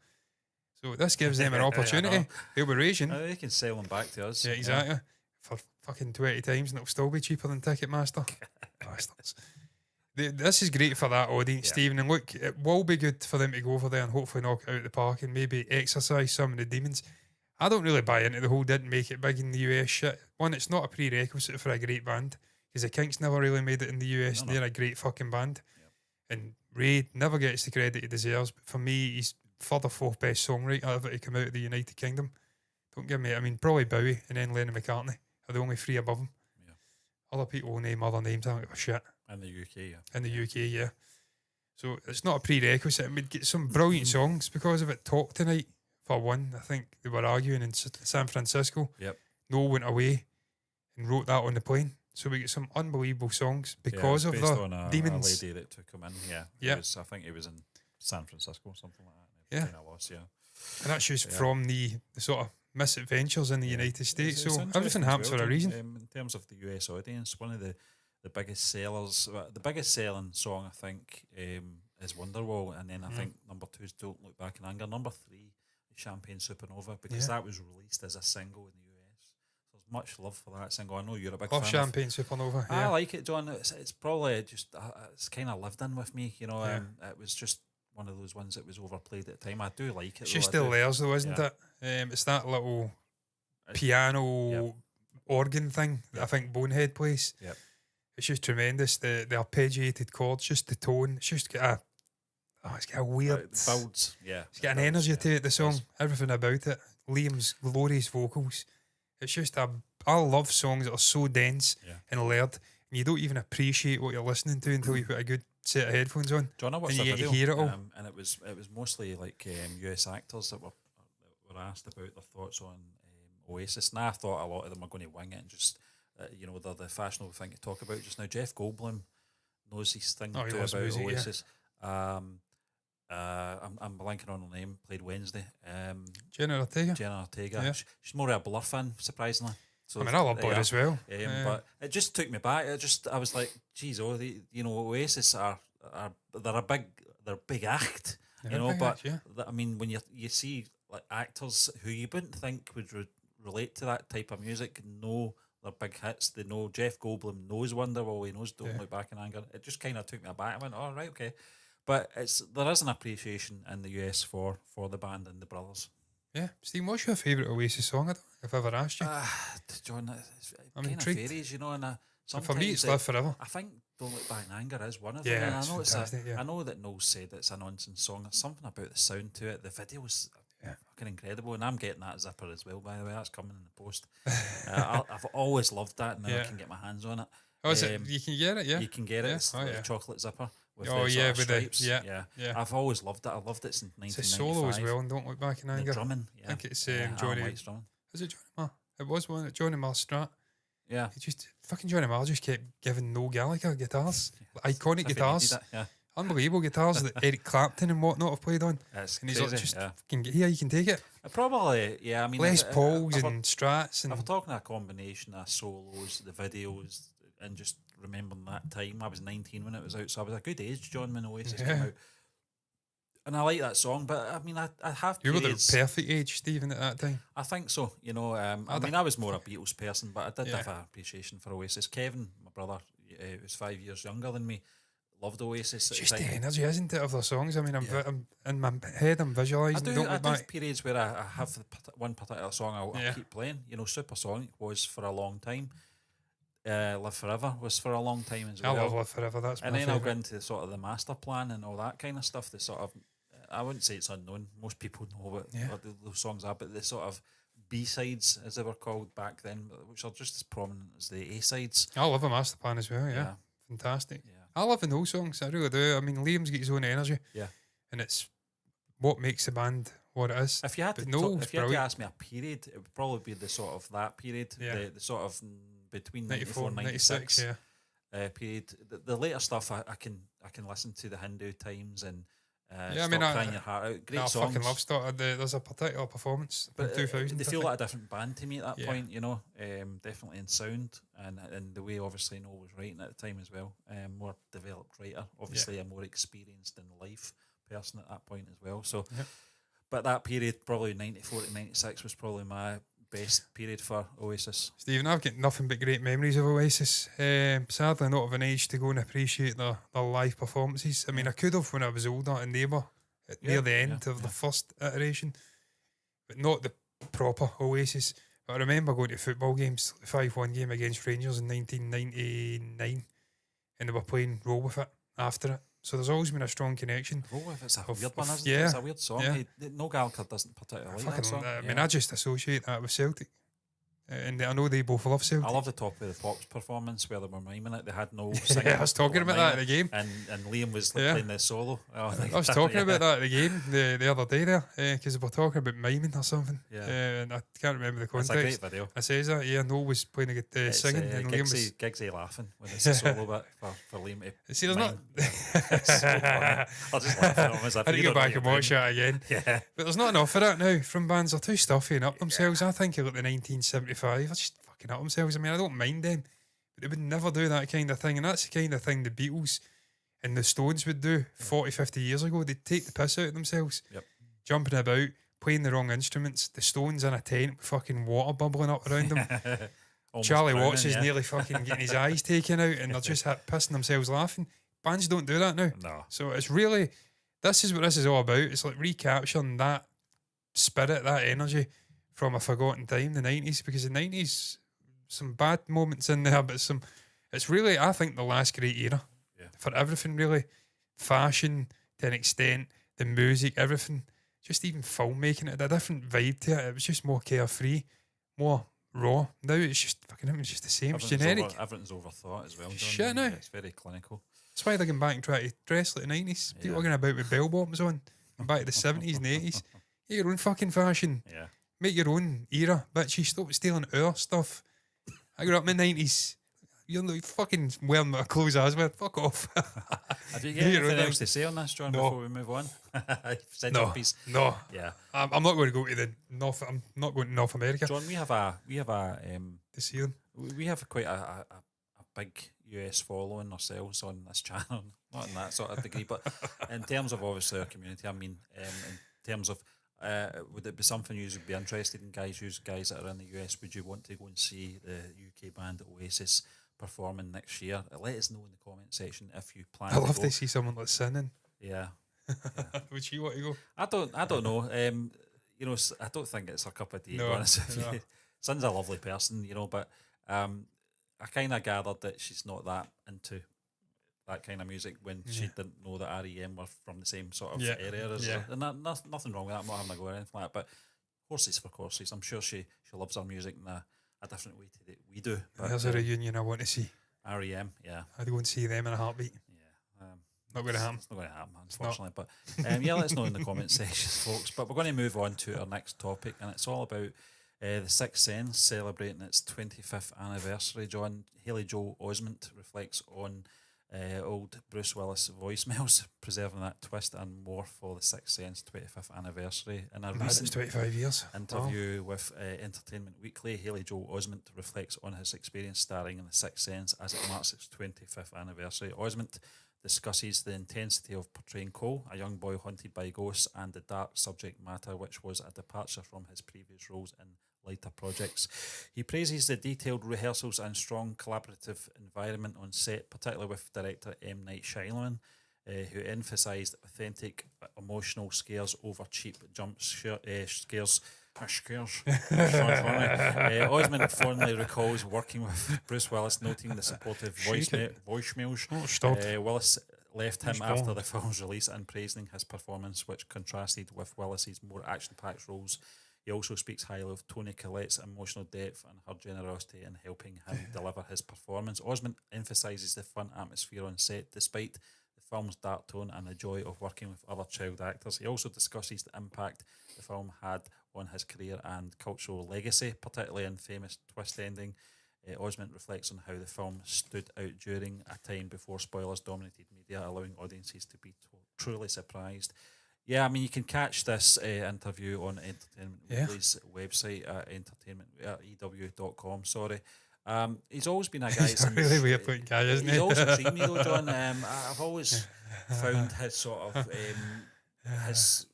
So this gives them an opportunity. They'll be raging. They can sell them back to us. Yeah, exactly. For fucking 20 times and it'll still be cheaper than Ticketmaster. Bastards. This is great for that audience, Stephen. And look, it will be good for them to go over there and hopefully knock it out of the park and maybe exercise some of the demons. I don't really buy into the whole didn't make it big in the US shit. One, it's not a prerequisite for a great band because the Kinks never really made it in the US and they're a great fucking band. And Ray never gets the credit he deserves, but for me, he's third or fourth best songwriter ever to come out of the United Kingdom. Don't give me, I mean, probably Bowie and then Lennon McCartney are the only three above him. Yeah. Other people will name other names, I don't give a shit. In the UK, yeah. In the UK, yeah. So it's not a prerequisite. We'd get some brilliant songs because of it. Talk Tonight, for one. I think they were arguing in San Francisco. Yep. Noel went away and wrote that on the plane. So we get some unbelievable songs because of based the on demons. a lady that took him in, Yeah. I think he was in San Francisco or something like that. Yeah. Kind of lost, And that's just from the sort of misadventures in the United States. It's so everything happens for a reason. In terms of the US audience, one of the biggest sellers, the biggest selling song, I think, is Wonderwall, and then I think number 2 is Don't Look Back in Anger. Number 3 is Champagne Supernova, because that was released as a single in the US. So there's much love for that single. I know you're a big fan of Champagne Supernova. I like it, John. It's probably just it's kind of lived in with me, you know. It was just one of those ones that was overplayed at the time. I do like it. It's just the layers, though, isn't it? It's that little piano organ thing that I think Bonehead plays. Yep. It's just tremendous. The arpeggiated chords, just the tone. It's just got a weird it builds. Yeah, it's got an energy to it. The song, everything about it. Liam's glorious vocals. It's just I love songs that are so dense and layered, and you don't even appreciate what you're listening to until you put a good set of headphones on. John, I watched and a you video, get to hear it all. and it was mostly like US actors that were asked about their thoughts on Oasis, and I thought a lot of them are going to wing it and just they're the fashionable thing to talk about just now. Jeff Goldblum knows his thing too about music, Oasis. I'm blanking on her name. Played Wednesday. Jenna Ortega. Yeah. She's more of a Blur fan, surprisingly. So I mean, I love Blur as well. But it just took me back. I was like, geez, Oasis they're a big act, but I mean, when you see like actors who you wouldn't think would relate to that type of music know their big hits. They know Jeff Goldblum knows Wonderwall, he knows Don't Look Back in Anger. It just kind of took me aback. I went, oh, right, okay. But there is an appreciation in the US for the band and the brothers. Yeah. Steve, what's your favourite Oasis song? I don't know if I've ever asked you. John, it's I'm kind of intrigued. varies, you know, and For me, it's Live Forever. I think Don't Look Back in Anger is one of Yeah, them. And it's I know fantastic, yeah. I know that Noel said it's a nonsense song. There's something about the sound to it. The video's fucking incredible, and I'm getting that zipper as well. By the way, that's coming in the post. I've always loved that. Now I can get my hands on it. Oh, is it? You can get it, yeah. You can get it. Yeah. It's the chocolate zipper. With Oh the yeah, sort of with stripes. the yeah. I've always loved it. I loved it since It's 1995. a solo as well, and Don't Look Back in Anger. The drumming, I think it's Alan Johnny. White's drumming. Is it Johnny Marr? It was one. Johnny Marr Strat. Yeah. He just fucking Johnny Marr just kept giving Noel Gallagher guitars, iconic guitars, unbelievable guitars that Eric Clapton and whatnot have played on. It's and he's crazy, like, just fucking here, you can take it. Probably, yeah. I mean, Les Pauls and Strats, and if we're talking a combination of solos, the videos, and just remembering that time, I was 19 when it was out, so I was a good age. John when Oasis came out, and I like that song. But I mean, I have you were the periods. perfect age, Stephen, at that time. I think so. You know, I mean, I was more a Beatles person, but I did have an appreciation for Oasis. Kevin, my brother, who's 5 years younger than me, loved Oasis. It's just the energy, isn't it, of their songs? I mean, I'm in my head, I'm visualising. I do have periods where I have one particular song I'll keep playing. You know, Supersonic was for a long time. Live Forever was for a long time as well. I love Live Forever. That's my then favourite. I'll go into sort of the master plan and all that kind of stuff. The sort of, I wouldn't say it's unknown. Most people know what those songs are, but the sort of B-sides, as they were called back then, which are just as prominent as the A-sides. I love a master plan as well. Yeah, fantastic. Yeah. I love the Noel songs. I really do. I mean, Liam's got his own energy. Yeah, and it's what makes the band what it is. If you had to ask me a period, it would probably be the sort of that period. Yeah. The sort of between 94 and 96 period. The later stuff I can listen to, the Hindu Times and Crying Your Heart Out. Great songs. I fucking love Stop. There's a particular performance in 2000. They feel like a different band to me at that point, you know. Definitely in sound and the way obviously Noel was writing at the time as well. More developed writer, obviously a more experienced in life person at that point as well. So, but that period, probably 94 to 96, was probably my best period for Oasis. Stephen, I've got nothing but great memories of Oasis. Sadly not of an age to go and appreciate their live performances. I mean, I could have when I was older and they were near the end of the first iteration, but not the proper Oasis. But I remember going to football games, the 5-1 game against Rangers in 1999, and they were playing Roll With It after it. So there's always been a strong connection. Roll With It's a weird one, isn't it? It's a weird song. No Gallagher doesn't particularly like that song. I mean, I just associate that with Celtic. And I know they both love Celtic. I love the Top of the Pops performance where they were miming it. They had no singing. I was talking about that at the game. And Liam was playing the solo. I was talking about that at the game the other day there because they were talking about miming or something. And I can't remember the context. It's a great video. I says that, Noel was playing singing and Liam was... Giggsy laughing when it's a solo bit for Liam to see, there's not... I'll just laugh at him as I need to go back and watch that again. But there's not enough of that now from bands. They're too stuffy and up themselves. I think of like the 1975. They're just fucking up themselves. I mean, I don't mind them, but they would never do that kind of thing. And that's the kind of thing the Beatles and the Stones would do 40, 50 years ago. They'd take the piss out of themselves, jumping about, playing the wrong instruments. The Stones in a tent with fucking water bubbling up around them. Charlie Watts is nearly fucking getting his eyes taken out, and they're just pissing themselves laughing. Bands don't do that now. No. So it's really, this is what this is all about. It's like recapturing that spirit, that energy from a forgotten time, the 90s, because the 90s, some bad moments in there, but it's really, I think, the last great era for everything, really. Fashion, to an extent, the music, everything, just even filmmaking, it had a different vibe to it. It was just more carefree, more raw. Now it's just fucking, it's just the same, it's generic. Everything's overthought as well. Shit, now. It's very clinical. That's why they're going back and try to dress like the 90s. People are going about with bell bottoms on, and back to the 70s and 80s. Get your own fucking fashion. Yeah. Make your own era, bitch. Stop stealing our stuff. I grew up in the 90s. You're not fucking wearing my clothes as well. Fuck off. Have you got anything else to say on this, John, before we move on? Said your piece. No. Yeah. I'm not going to go to the North. I'm not going to North America. John, we have a this year. We have quite a big US following ourselves on this channel. Not in that sort of degree, but in terms of obviously our community, I mean, in terms of would it be something you would be interested in, guys? You guys that are in the US, would you want to go and see the UK band Oasis performing next year? Let us know in the comment section if you plan. I love go. to see someone that's singing. Yeah. Would you want to go? I don't know. You know, I don't think it's a cup of tea. No, To be honest with no. you. Son's a lovely person, you know, but I kind of gathered that she's not that into that kind of music when she didn't know that REM were from the same sort of area as her. And nothing wrong with that. I'm not having a go or anything like that. But horses for courses. I'm sure she loves her music in a different way to that we do. But There's a reunion I want to see. REM, yeah. I'd go and see them in a heartbeat. Yeah. Not going to happen. It's not going to happen, unfortunately. But let us know in the comment section, folks. But we're going to move on to our next topic, and it's all about the Sixth Sense celebrating its 25th anniversary. John, Haley Joel Osment reflects on old Bruce Willis voicemails, preserving that twist and more for the Sixth Sense 25th anniversary. In a recent 25 years. interview with Entertainment Weekly, Haley Joel Osment reflects on his experience starring in the Sixth Sense as it marks its 25th anniversary. Osment discusses the intensity of portraying Cole, a young boy haunted by ghosts, and the dark subject matter, which was a departure from his previous roles in later projects. He praises the detailed rehearsals and strong collaborative environment on set, particularly with director M. Night Shyamalan, who emphasised authentic emotional scares over cheap jump scares. Osment fondly recalls working with Bruce Willis, noting the supportive voicemails. Willis left him after the film's release and praising his performance, which contrasted with Willis's more action-packed roles. He also speaks highly of Toni Collette's emotional depth and her generosity in helping him deliver his performance. Osment emphasises the fun atmosphere on set, despite the film's dark tone and the joy of working with other child actors. He also discusses the impact the film had on his career and cultural legacy, particularly in famous twist ending. Osment reflects on how the film stood out during a time before spoilers dominated media, allowing audiences to be truly surprised. Yeah, I mean, you can catch this interview on Entertainment Weekly's website at ew.com. Sorry. He's always been a guy It's a really weird looking guy, isn't he? He's also intrigued me though, John. I've always found his sort of his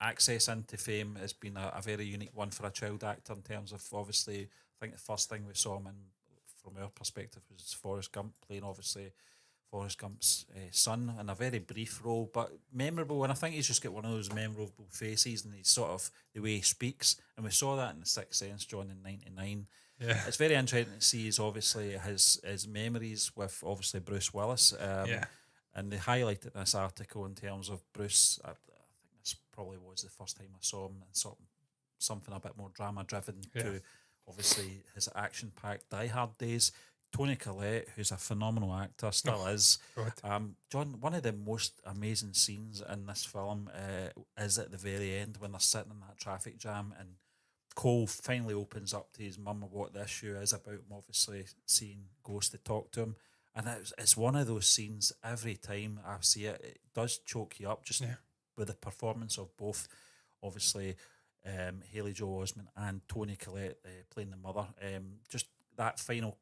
access into fame has been a very unique one for a child actor in terms of, obviously, I think the first thing we saw him in from our perspective was Forrest Gump, playing obviously Forrest Gump's son in a very brief role, but memorable. And I think he's just got one of those memorable faces, and he's sort of the way he speaks. And we saw that in The Sixth Sense, John, in '99. Yeah. It's very interesting to see his memories with obviously Bruce Willis. And they highlighted this article in terms of Bruce. I think this probably was the first time I saw him in something a bit more drama driven to obviously his action packed Die Hard days. Toni Collette, who's a phenomenal actor, still is. John, one of the most amazing scenes in this film is at the very end when they're sitting in that traffic jam and Cole finally opens up to his mum what the issue is about him, obviously seeing ghosts to talk to him. And it's one of those scenes, every time I see it, it does choke you up just with the performance of both, obviously, Haley Joel Osment and Toni Collette playing the mother. Just that final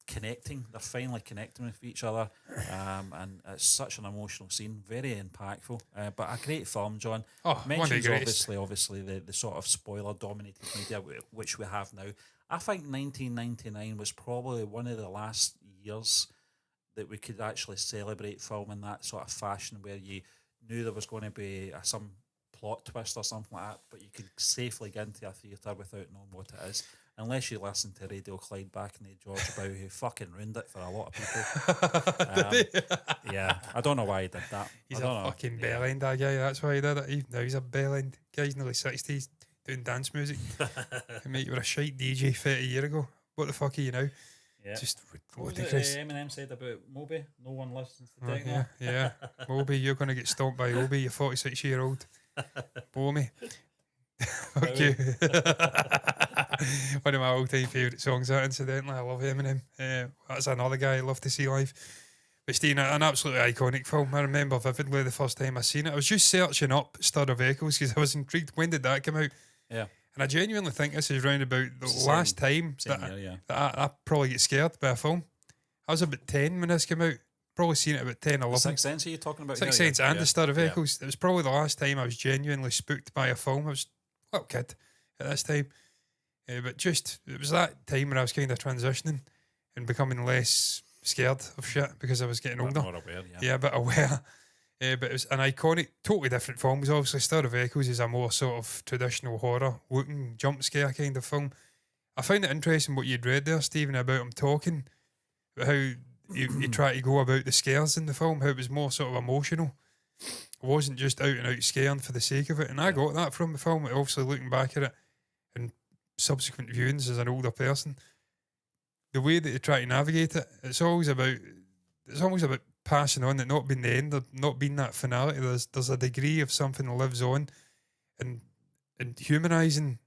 they're finally connecting with each other, and it's such an emotional scene, very impactful, but a great film. John mentions obviously the sort of spoiler dominated media which we have now. I think 1999 was probably one of the last years that we could actually celebrate film in that sort of fashion, where you knew there was going to be some plot twist or something like that, but you could safely get into a theatre without knowing what it is. Unless you listen to Radio Clyde back in the George Bow, who fucking ruined it for a lot of people. Yeah, I don't know why he did that. He's a fucking bell end, that guy. That's why he did it. Now he's a bell end guy. He's nearly 60s doing dance music. Mate, you were a shite DJ 30 years ago. What the fuck are you now? Yeah. Just what was it Eminem said about Moby? No one listens to techno. Yeah. Moby, you're going to get stomped by Obi, you 46-year-old. Bow me. Fuck you. One of my all-time favourite songs, that, incidentally. I love Eminem. That's another guy I love to see live. But Steve, an absolutely iconic film. I remember vividly the first time I seen it. I was just searching up Stir of Echoes because I was intrigued. When did that come out? Yeah. And I genuinely think this is round about the last time that I probably get scared by a film. I was about 10 when this came out. probably seen it about 10, 11. Sixth Sense, are you talking about? Sixth Sense and The Stir of Echoes. It was probably the last time I was genuinely spooked by a film. I was a little kid at this time. But just, it was that time when I was kind of transitioning and becoming less scared of shit because I was getting older. More aware, yeah, a bit aware. But it was an iconic, totally different film. Because obviously Stir of Echoes is a more sort of traditional horror looking jump scare kind of film. I find it interesting what you'd read there, Stephen, about him talking, about how you try to go about the scares in the film, how it was more sort of emotional. It wasn't just out and out scaring for the sake of it. And I got that from the film, obviously looking back at it and subsequent viewings as an older person. The way that you try to navigate it, it's always about passing on, it not being the end, or not being that finality. There's a degree of something that lives on, and humanising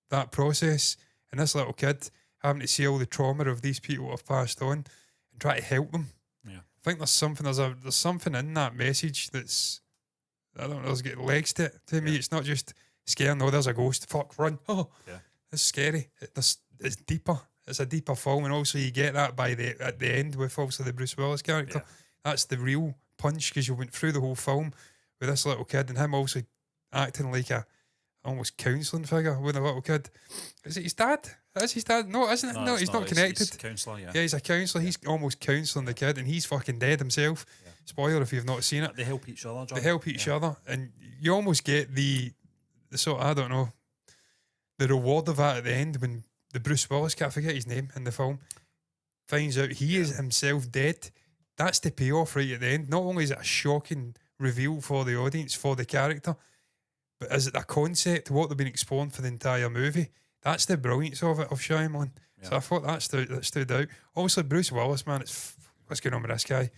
that process. And this little kid having to see all the trauma of these people who have passed on and try to help them. Yeah, I think there's something in that message that's, I don't know, there's got legs to it. To me, it's not just scaring. Oh, there's a ghost. Fuck, run. Oh, it's scary. It's deeper. It's a deeper film, and also you get that at the end with also the Bruce Willis character. Yeah. That's the real punch, because you went through the whole film with this little kid and him also acting like a almost counselling figure with a little kid. Is it his dad? Is his dad? No, isn't it? No, he's not connected. He's a counsellor, yeah, he's a counsellor. He's almost counselling the kid, and he's fucking dead himself. Yeah. Spoiler if you've not seen it. They help each other, John. They help each other, and you almost get the sort of, I don't know, the reward of that at the end when the Bruce Willis, can't forget his name in the film, finds out he is himself dead. That's the payoff right at the end. Not only is it a shocking reveal for the audience, for the character, but is it a concept, what they've been exploring for the entire movie? That's the brilliance of it, of Shyamalan. Yeah. So I thought that stood out. Obviously, Bruce Willis, man, what's going on with this guy?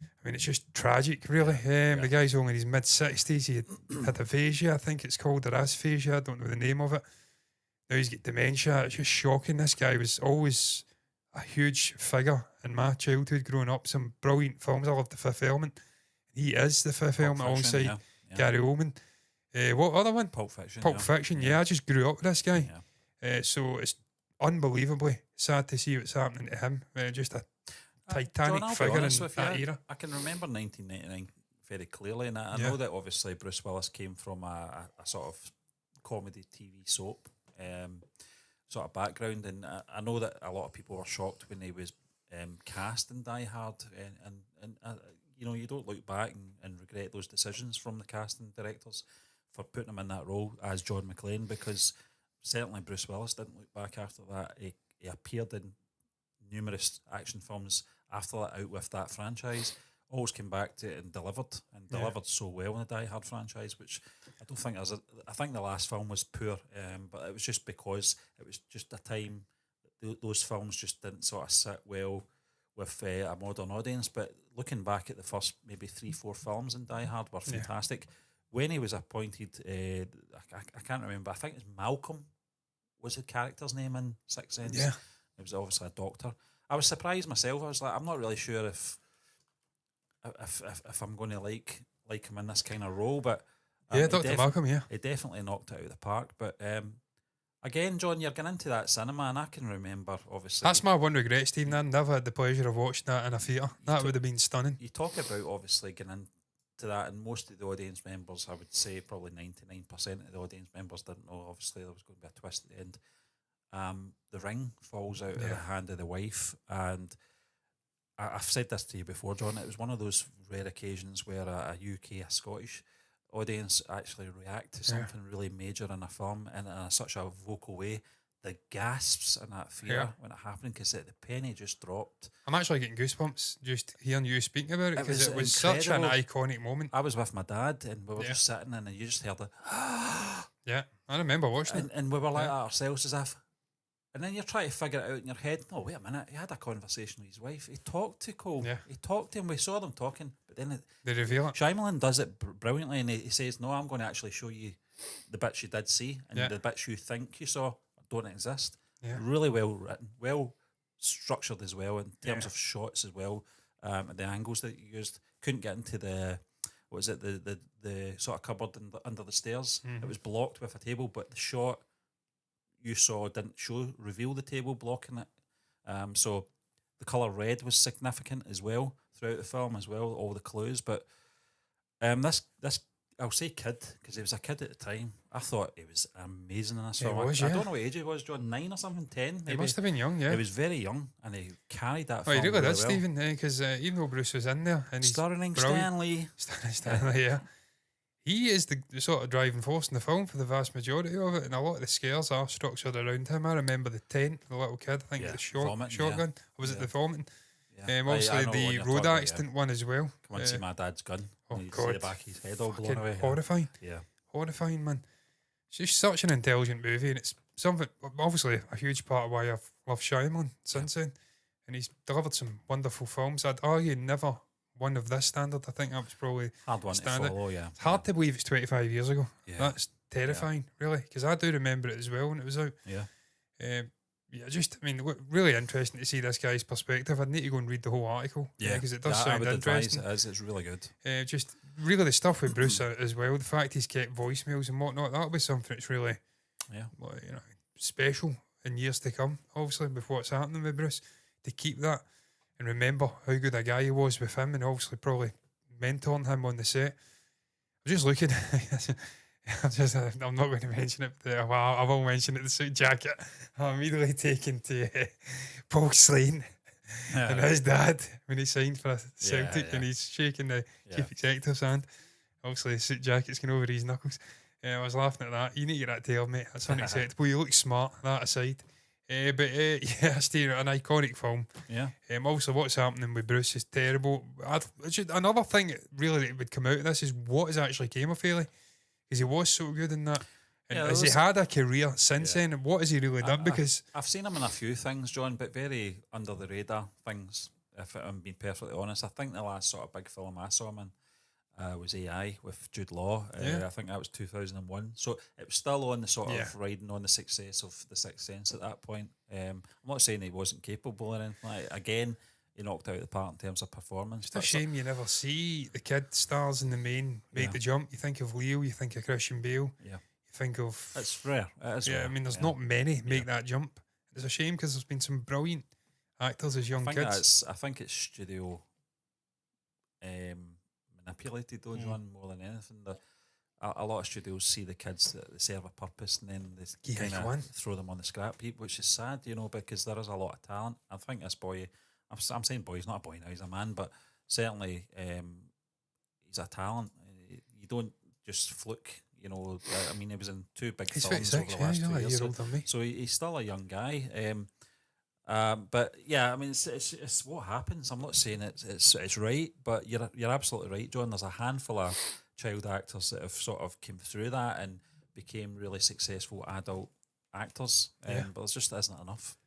I mean, it's just tragic, really. The guy's only in his mid-60s. He had aphasia, I think it's called, or asphasia. I don't know the name of it. Now he's got dementia. It's just shocking. This guy was always a huge figure in my childhood growing up. Some brilliant films. I love The Fifth Element. He is The Fifth Element alongside Gary Oldman. What other one? Pulp Fiction. Pulp Fiction, I just grew up with this guy. So it's unbelievably sad to see what's happening to him. Just a titanic John, figure in that era. I can remember 1999 very clearly, and I know that obviously Bruce Willis came from a sort of comedy TV soap sort of background, and I know that a lot of people were shocked when he was cast in Die Hard, and you know, you don't look back and regret those decisions from the casting directors for putting him in that role as John McClane, because certainly Bruce Willis didn't look back after that. He appeared in numerous action films after that, out with that franchise, always came back to it and delivered so well in the Die Hard franchise, which I don't think I think the last film was poor, but it was just because it was just a time those films just didn't sort of sit well with a modern audience. But looking back at the first maybe 3-4 films in Die Hard were fantastic. When he was appointed, I can't remember, I think it's Malcolm was the character's name in Sixth Sense. Yeah. It was obviously a doctor. I was surprised myself. I was like, I'm not really sure if I'm going to like him in this kind of role, but Dr. Malcolm, he definitely knocked it out of the park. But again, John, you're getting into that cinema, and I can remember, obviously, that's my one regret, Stephen. I never had the pleasure of watching that in a theatre. That would have been stunning. You talk about obviously getting into that, and most of the audience members, I would say probably 99% of the audience members didn't know. Obviously, there was going to be a twist at the end. The ring falls out of the hand of the wife, and I've said this to you before, John. It was one of those rare occasions where a Scottish audience actually react to something really major in a film in such a vocal way. The gasps in that theatre when it happened, because the penny just dropped. I'm actually getting goosebumps just hearing you speaking about it, because it was such an iconic moment. I was with my dad, and we were just sitting, and you just heard it. Yeah, I remember watching it. And we were like that ourselves, as if. And then you're trying to figure it out in your head. No, wait a minute. He had a conversation with his wife. He talked to Cole. Yeah. He talked to him. We saw them talking. But then they reveal it. Shyamalan does it brilliantly, and he says, no, I'm going to actually show you the bits you did see, and the bits you think you saw don't exist. Yeah. Really well written, well structured as well in terms of shots as well, and the angles that you used. Couldn't get into the sort of cupboard under the stairs. Mm-hmm. It was blocked with a table, but the shot you saw didn't reveal the table blocking it. So the colour red was significant as well throughout the film as well, all the clues. But this I'll say kid, because he was a kid at the time. I thought he was amazing in this film. Was, I don't know what age he was, John, 9 or something, 10 maybe. He must have been young, yeah. He was very young, and he carried that Well, film he really really did, well. Stephen, because even though Bruce was in there, and he's Starring brilliant. Stanley. Stanley, yeah. He is the sort of driving force in the film for the vast majority of it, and a lot of the scares are structured around him. I remember the tent, the little kid, I think the shotgun, or was it the vomiting? Yeah. Obviously I know what the you're road talking about, accident one as well. Come and see my dad's gun. Oh, and you God. see the back of his head all blown away. Horrifying. Yeah. Horrifying, man. It's just such an intelligent movie, and it's something, obviously, a huge part of why I've loved Shyamalan since then. And he's delivered some wonderful films. I'd argue never one of this standard. I think that was probably hard one standard. to follow, yeah. It's hard to believe it's 25 years ago. Yeah. That's terrifying, really, because I do remember it as well when it was out. Yeah. Really interesting to see this guy's perspective. I'd need to go and read the whole article. Yeah, because it does I sound would advise interesting. it is. It's really good. Just really the stuff with Bruce as well. The fact he's kept voicemails and whatnot. That'll be something that's really, special in years to come. Obviously, with what's happening with Bruce, to keep that and remember how good a guy he was with him, and obviously probably mentoring him on the set. I was just looking. I'm not going to mention it, but I will mention it. The suit jacket. I'm immediately taken to Paul Slane and his dad when he signed for Celtic, and he's shaking the chief executive's hand. Obviously, the suit jacket's going over his knuckles. I was laughing at that. You need to get that tail, mate. That's unacceptable. You look smart, that aside. Still an iconic film. Yeah. Also, what's happening with Bruce is terrible. Another thing really that would come out of this is what has actually came of Haley. Because he was so good in that. And has he had a career since then? And what has he really done? Because I've seen him in a few things, John, but very under the radar things, if I'm being perfectly honest. I think the last sort of big film I saw him in was AI with Jude Law. I think that was 2001. So it was still on the sort of riding on the success of The Sixth Sense at that point. I'm not saying he wasn't capable or anything like that. Again, he knocked out the park in terms of performance. It's a shame you never see the kid stars in the main make the jump. You think of Leo, you think of Christian Bale. Yeah. You think of... It's rare. It is rare. I mean, there's not many make that jump. It's a shame because there's been some brilliant actors as young kids. I think it's studio manipulated, though, John, more than anything. A lot of studios see the kids that they serve a purpose, and then they kind of throw them on the scrap heap, which is sad, because there is a lot of talent. I think this boy... I'm saying boy, he's not a boy now, he's a man, but certainly he's a talent. You don't just fluke, I mean, he was in 2 big films over the last 2 years. So he's still a young guy. But yeah, I mean, it's what happens. I'm not saying it's right, but you're absolutely right, John. There's a handful of child actors that have sort of came through that and became really successful adult actors, but there just isn't enough.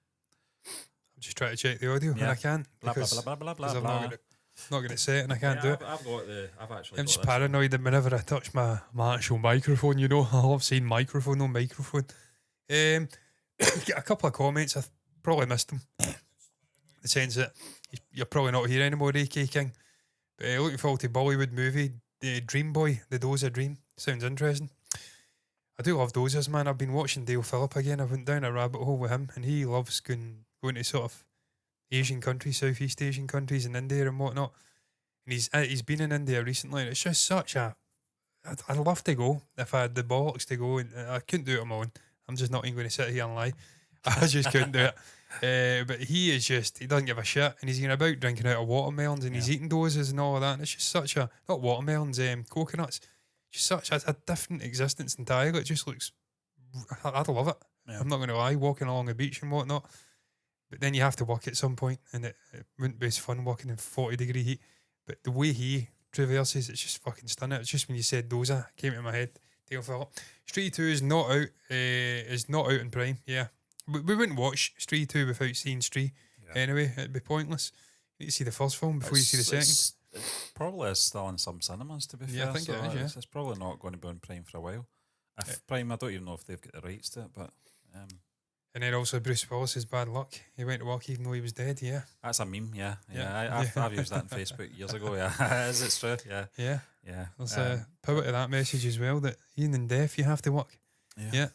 Just try to check the audio when I can. Because I'm not going to say it and I can't do it. I'm just paranoid that whenever I touch my actual microphone, I love saying microphone, no microphone. Get a couple of comments. I've probably missed them. The sense that you're probably not here anymore, AK King. But looking forward to Bollywood movie, the Dream Boy, the Dozer Dream. Sounds interesting. I do love dozers, man. I've been watching Dale Phillip again. I went down a rabbit hole with him, and he loves going to sort of Asian countries, Southeast Asian countries, and India and whatnot. And he's been in India recently, and it's just such a... I'd love to go if I had the bollocks to go, and I couldn't do it on my own. I'm just not even going to sit here and lie. I just couldn't do it. But he doesn't give a shit, and he's going about drinking out of watermelons, and he's eating dozers and all of that, and it's just such a... Not watermelons, coconuts. Just such a different existence entirely. It just looks... I'd love it. Yeah. I'm not going to lie, walking along the beach and whatnot. But then you have to work at some point, and it wouldn't be as fun walking in 40-degree heat. But the way he traverses, it's just fucking stunning. It's just when you said Doza, it came to my head. Dale Phillip. Street 2 is not out. Is not out in Prime. Yeah, we wouldn't watch Street 2 without seeing Street. Yeah. Anyway, it'd be pointless. You need to see the first film before you see the second. It probably is still in some cinemas, to be fair. I think it is. Yeah, it's probably not going to be on Prime for a while. If Prime, I don't even know if they've got the rights to it, but. And then also Bruce Willis's bad luck. He went to work even though he was dead. Yeah, that's a meme. Yeah. I've used that on Facebook years ago. Yeah, is it true? Yeah. There's a power to that message as well. That even in death you have to work. Yeah.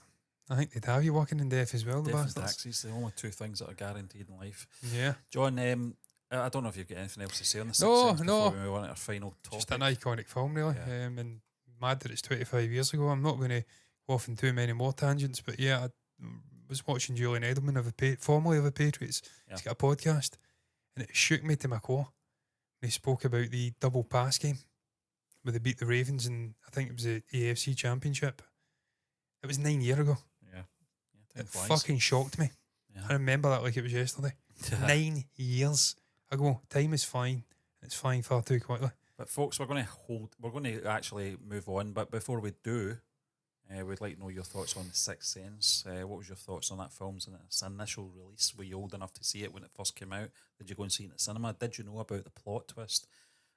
I think they'd have you working in death as well, the Death and bastards. taxis, the only two things that are guaranteed in life. Yeah. John, I don't know if you've got anything else to say on the No, Sixth Sense no. before we move on to our final topic. Just an iconic film, really. Yeah. And mad that it's 25 years ago. I'm not going to go off in too many more tangents, but yeah, I was watching Julian Edelman, formerly of the Patriots. Yeah. He's got a podcast, and it shook me to my core. He spoke about the double pass game where they beat the Ravens, and I think it was the AFC Championship. It was 9 years ago. Yeah. It fucking shocked me. Yeah. I remember that like it was yesterday. 9 years ago. Time is fine. It's flying far too quickly. But folks, we're going to actually move on. But before we do, we'd like to know your thoughts on The Sixth Sense. What was your thoughts on that film's initial release? Were you old enough to see it when it first came out? Did you go and see it in the cinema? Did you know about the plot twist?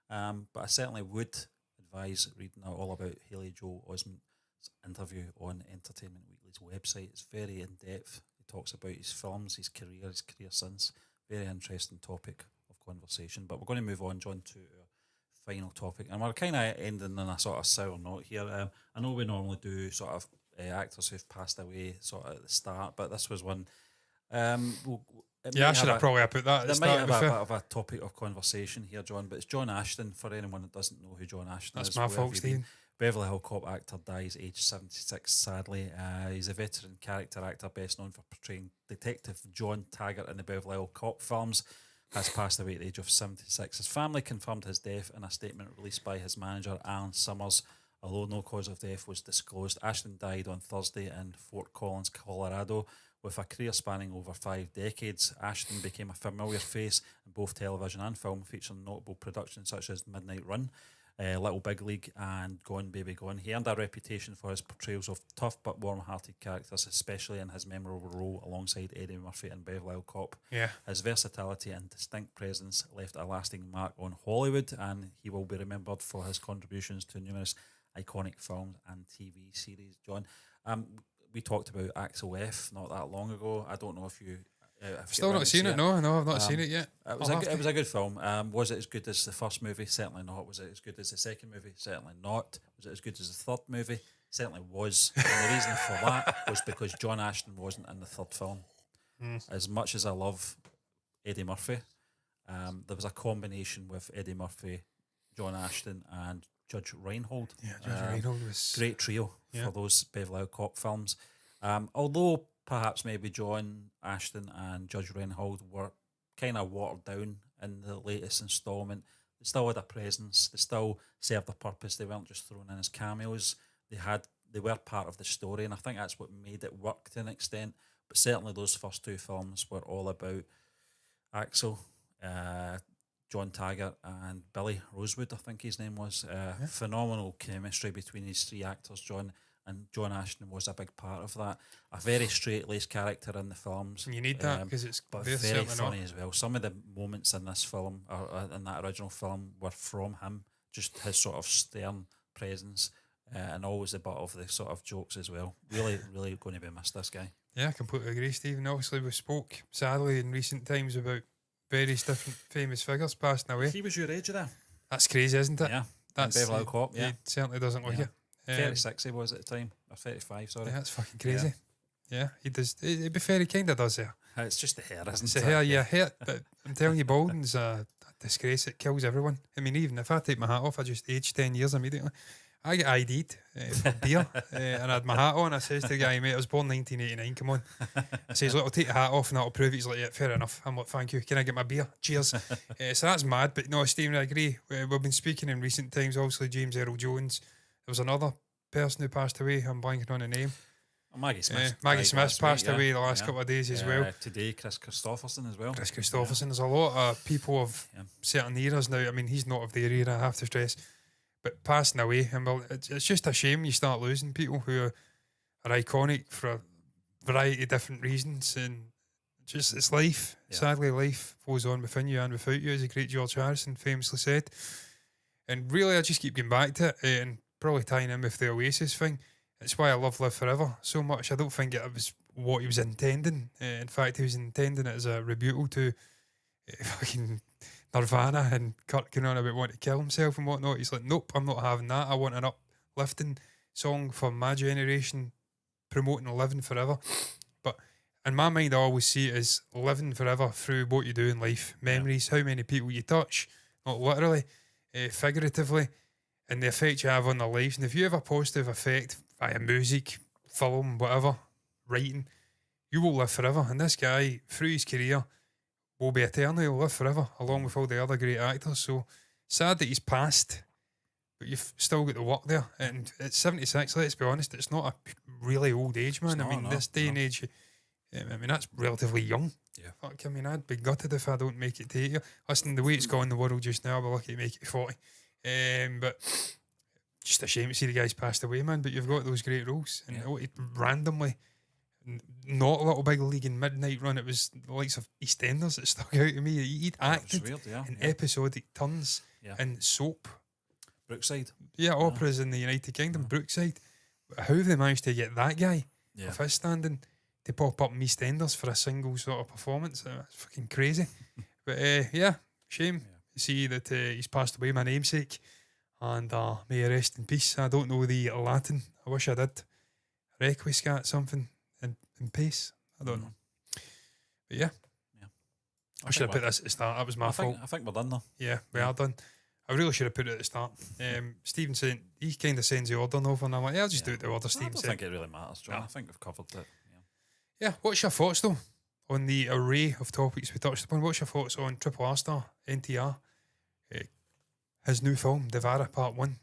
But I certainly would advise reading out all about Haley Joel Osment's interview on Entertainment Weekly's website. It's very in-depth. He talks about his films, his career since. Very interesting topic of conversation. But we're going to move on, John, to our final topic. And we're kind of ending on a sort of sour note here. I know we normally do sort of actors who've passed away sort of at the start, but this was one... I should have probably put that at the start. There might have a bit of a topic of conversation here, John, but it's John Ashton. For anyone that doesn't know who John Ashton is... That's my fault, Stephen. Beverly Hills Cop actor, dies aged 76, sadly. He's a veteran character actor best known for portraying Detective John Taggart in the Beverly Hills Cop films. Has passed away at the age of 76. His family confirmed his death in a statement released by his manager, Alan Summers. Although no cause of death was disclosed, Ashton died on Thursday in Fort Collins, Colorado. With a career spanning over 5 decades, Ashton became a familiar face in both television and film, featuring notable productions such as Midnight Run, Little Big League and Gone Baby Gone. He earned a reputation for his portrayals of tough but warm-hearted characters, especially in his memorable role alongside Eddie Murphy in Beverly Hills Cop. Yeah. His versatility and distinct presence left a lasting mark on Hollywood, and he will be remembered for his contributions to numerous iconic films and TV series. John, we talked about Axel F not that long ago. I don't know if you... Still not seen it. No, I've not seen it yet. It was a good film. Was it as good as the first movie? Certainly not. Was it as good as the second movie? Certainly not. Was it as good as the third movie? Certainly was. And the reason for that was because John Ashton wasn't in the third film. As much as I love Eddie Murphy, there was a combination with Eddie Murphy, John Ashton and Judge Reinhold. Yeah, Judge Reinhold was... Great trio for those Beverly Hills Cop films. Although... perhaps maybe John Ashton and Judge Reinhold were kind of watered down in the latest instalment. They still had a presence. They still served a purpose. They weren't just thrown in as cameos. They were part of the story, and I think that's what made it work to an extent. But certainly those first two films were all about Axel, John Taggart and Billy Rosewood, I think his name was. Phenomenal chemistry between these three actors, John. And John Ashton was a big part of that. A very straight-laced character in the films. And you need that because it's very funny as well. Some of the moments in this film, or in that original film, were from him. Just his sort of stern presence and always the butt of the sort of jokes as well. Really, really going to be missed, this guy. Yeah, I completely agree, Stephen. Obviously, we spoke, sadly, in recent times about various different famous figures passing away. He was your age there. That's crazy, isn't it? Yeah. That's Beverly Hills Cop, He certainly doesn't look it. 36 he was at the time, or 35, sorry. Yeah, that's fucking crazy. Yeah, he does. To be fair, he kind of does there. It's just the hair, isn't it? It's the hair, yeah. Hair, but I'm telling you, balding's a disgrace. It kills everyone. I mean, even if I take my hat off, I just age 10 years immediately. I get ID'd for beer, and I had my hat on. I says to the guy, mate, I was born 1989, come on. I says, look, I'll take the hat off and that'll prove it. He's like, yeah, fair enough. I'm like, thank you. Can I get my beer? Cheers. So that's mad. But no, Stephen, I agree. We've been speaking in recent times, obviously, James Earl Jones. There was another person who passed away. I'm blanking on the name. Maggie Smith. Maggie Smith passed away the last couple of days as well. Today, Chris Christopherson as well. Chris Christopherson. There's a lot of people of certain eras now. I mean, he's not of their era, I have to stress. But passing away, and well, it's just a shame you start losing people who are iconic for a variety of different reasons, and just it's life. Yeah. Sadly, life goes on within you and without you, as the great George Harrison famously said. And really, I just keep getting back to it, and probably tying in with the Oasis thing. It's why I love Live Forever so much. I don't think it was what he was intending. In fact, he was intending it as a rebuttal to fucking Nirvana and Kurt going on about wanting to kill himself and whatnot. He's like, nope, I'm not having that. I want an uplifting song for my generation promoting living forever. But in my mind, I always see it as living forever through what you do in life, memories, how many people you touch, not literally, figuratively, and the effect you have on their lives. And if you have a positive effect via music, film, whatever, writing, you will live forever. And this guy, through his career, will be eternal. He'll live forever, along with all the other great actors. So sad that he's passed, but you've still got the work there. And at 76, let's be honest, it's not a really old age, man. This day and age, that's relatively young. Yeah. Fuck, I'd be gutted if I don't make it to 80. Listen, the way it's gone in the world just now, I'll be lucky to make it to 40. But just a shame to see the guys passed away, man. But you've got those great roles. And randomly, not a Little Big League and Midnight Run, it was the likes of EastEnders that stuck out to me. He'd acted in episodic turns in soap. Brookside. Yeah, operas in the United Kingdom, Brookside. How have they managed to get that guy of his standing to pop up in EastEnders for a single sort of performance? It's fucking crazy. But shame to see that he's passed away, my namesake. And may he rest in peace. I don't know the Latin. I wish I did. Requiescat something in pace. I don't know. But I should have put this at the start. That was my fault. I think we're done though. Yeah, we are done. I really should have put it at the start. Stephen said he kind of sends the order over, and I'm like, I'll just do it the order Stephen said. I don't think it really matters, John. I think we've covered it. Yeah, what's your thoughts though on the array of topics we touched upon? What's your thoughts on Triple R star NTR? His new film, Devara Part 1,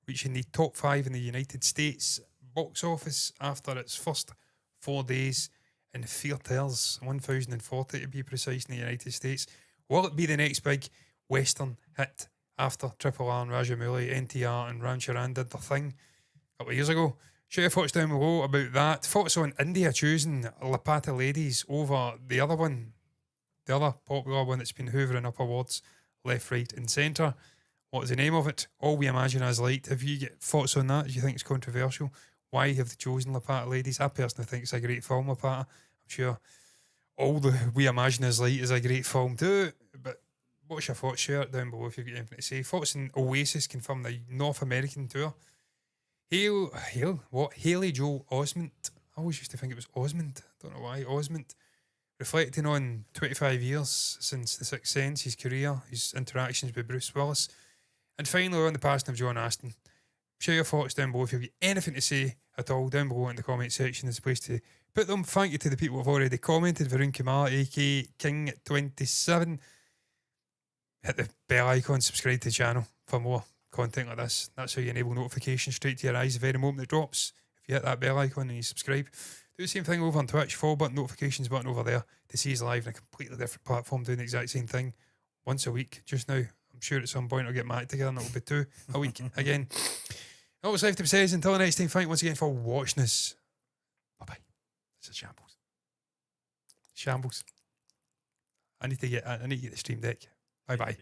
reaching the top 5 in the United States box office after its first 4 days in theatres, 1,040 to be precise, in the United States. Will it be the next big Western hit after Triple R and Rajamouli, NTR and Ram Charan did their thing a couple of years ago? Share your thoughts down below about that. Thoughts on India choosing La Pata Ladies over the other one, the other popular one that's been hoovering up awards left, right and centre. What is the name of it? All We Imagine As Light. Have you got thoughts on that? Do you think it's controversial? Why have they chosen La Pata Ladies? I personally think it's a great film, La Pata. I'm sure all the We Imagine As Light is a great film too. But what's your thoughts? Share it down below if you've got anything to say. Thoughts on Oasis confirm the North American tour. Haley Joel Osment. I always used to think it was Osmond. Don't know why. Osment. Reflecting on 25 years since The Sixth Sense, his career, his interactions with Bruce Willis. And finally, on the passing of John Ashton. Share your thoughts down below if you've got anything to say at all. Down below in the comment section is the place to put them. Thank you to the people who have already commented. Varun Kumar, aka King27. Hit the bell icon, subscribe to the channel for more content like this. That's how you enable notifications straight to your eyes the very moment it drops. If you hit that bell icon and you subscribe, do the same thing over on Twitch. Follow button, notifications button over there to see us live in a completely different platform doing the exact same thing once a week. Just now, I'm sure at some point I'll get back together and it'll be 2 a week again. All that's left to be said is until the next time, thank you once again for watching us. Bye bye. This is Shambles. Shambles. I need to get the stream deck. Bye bye.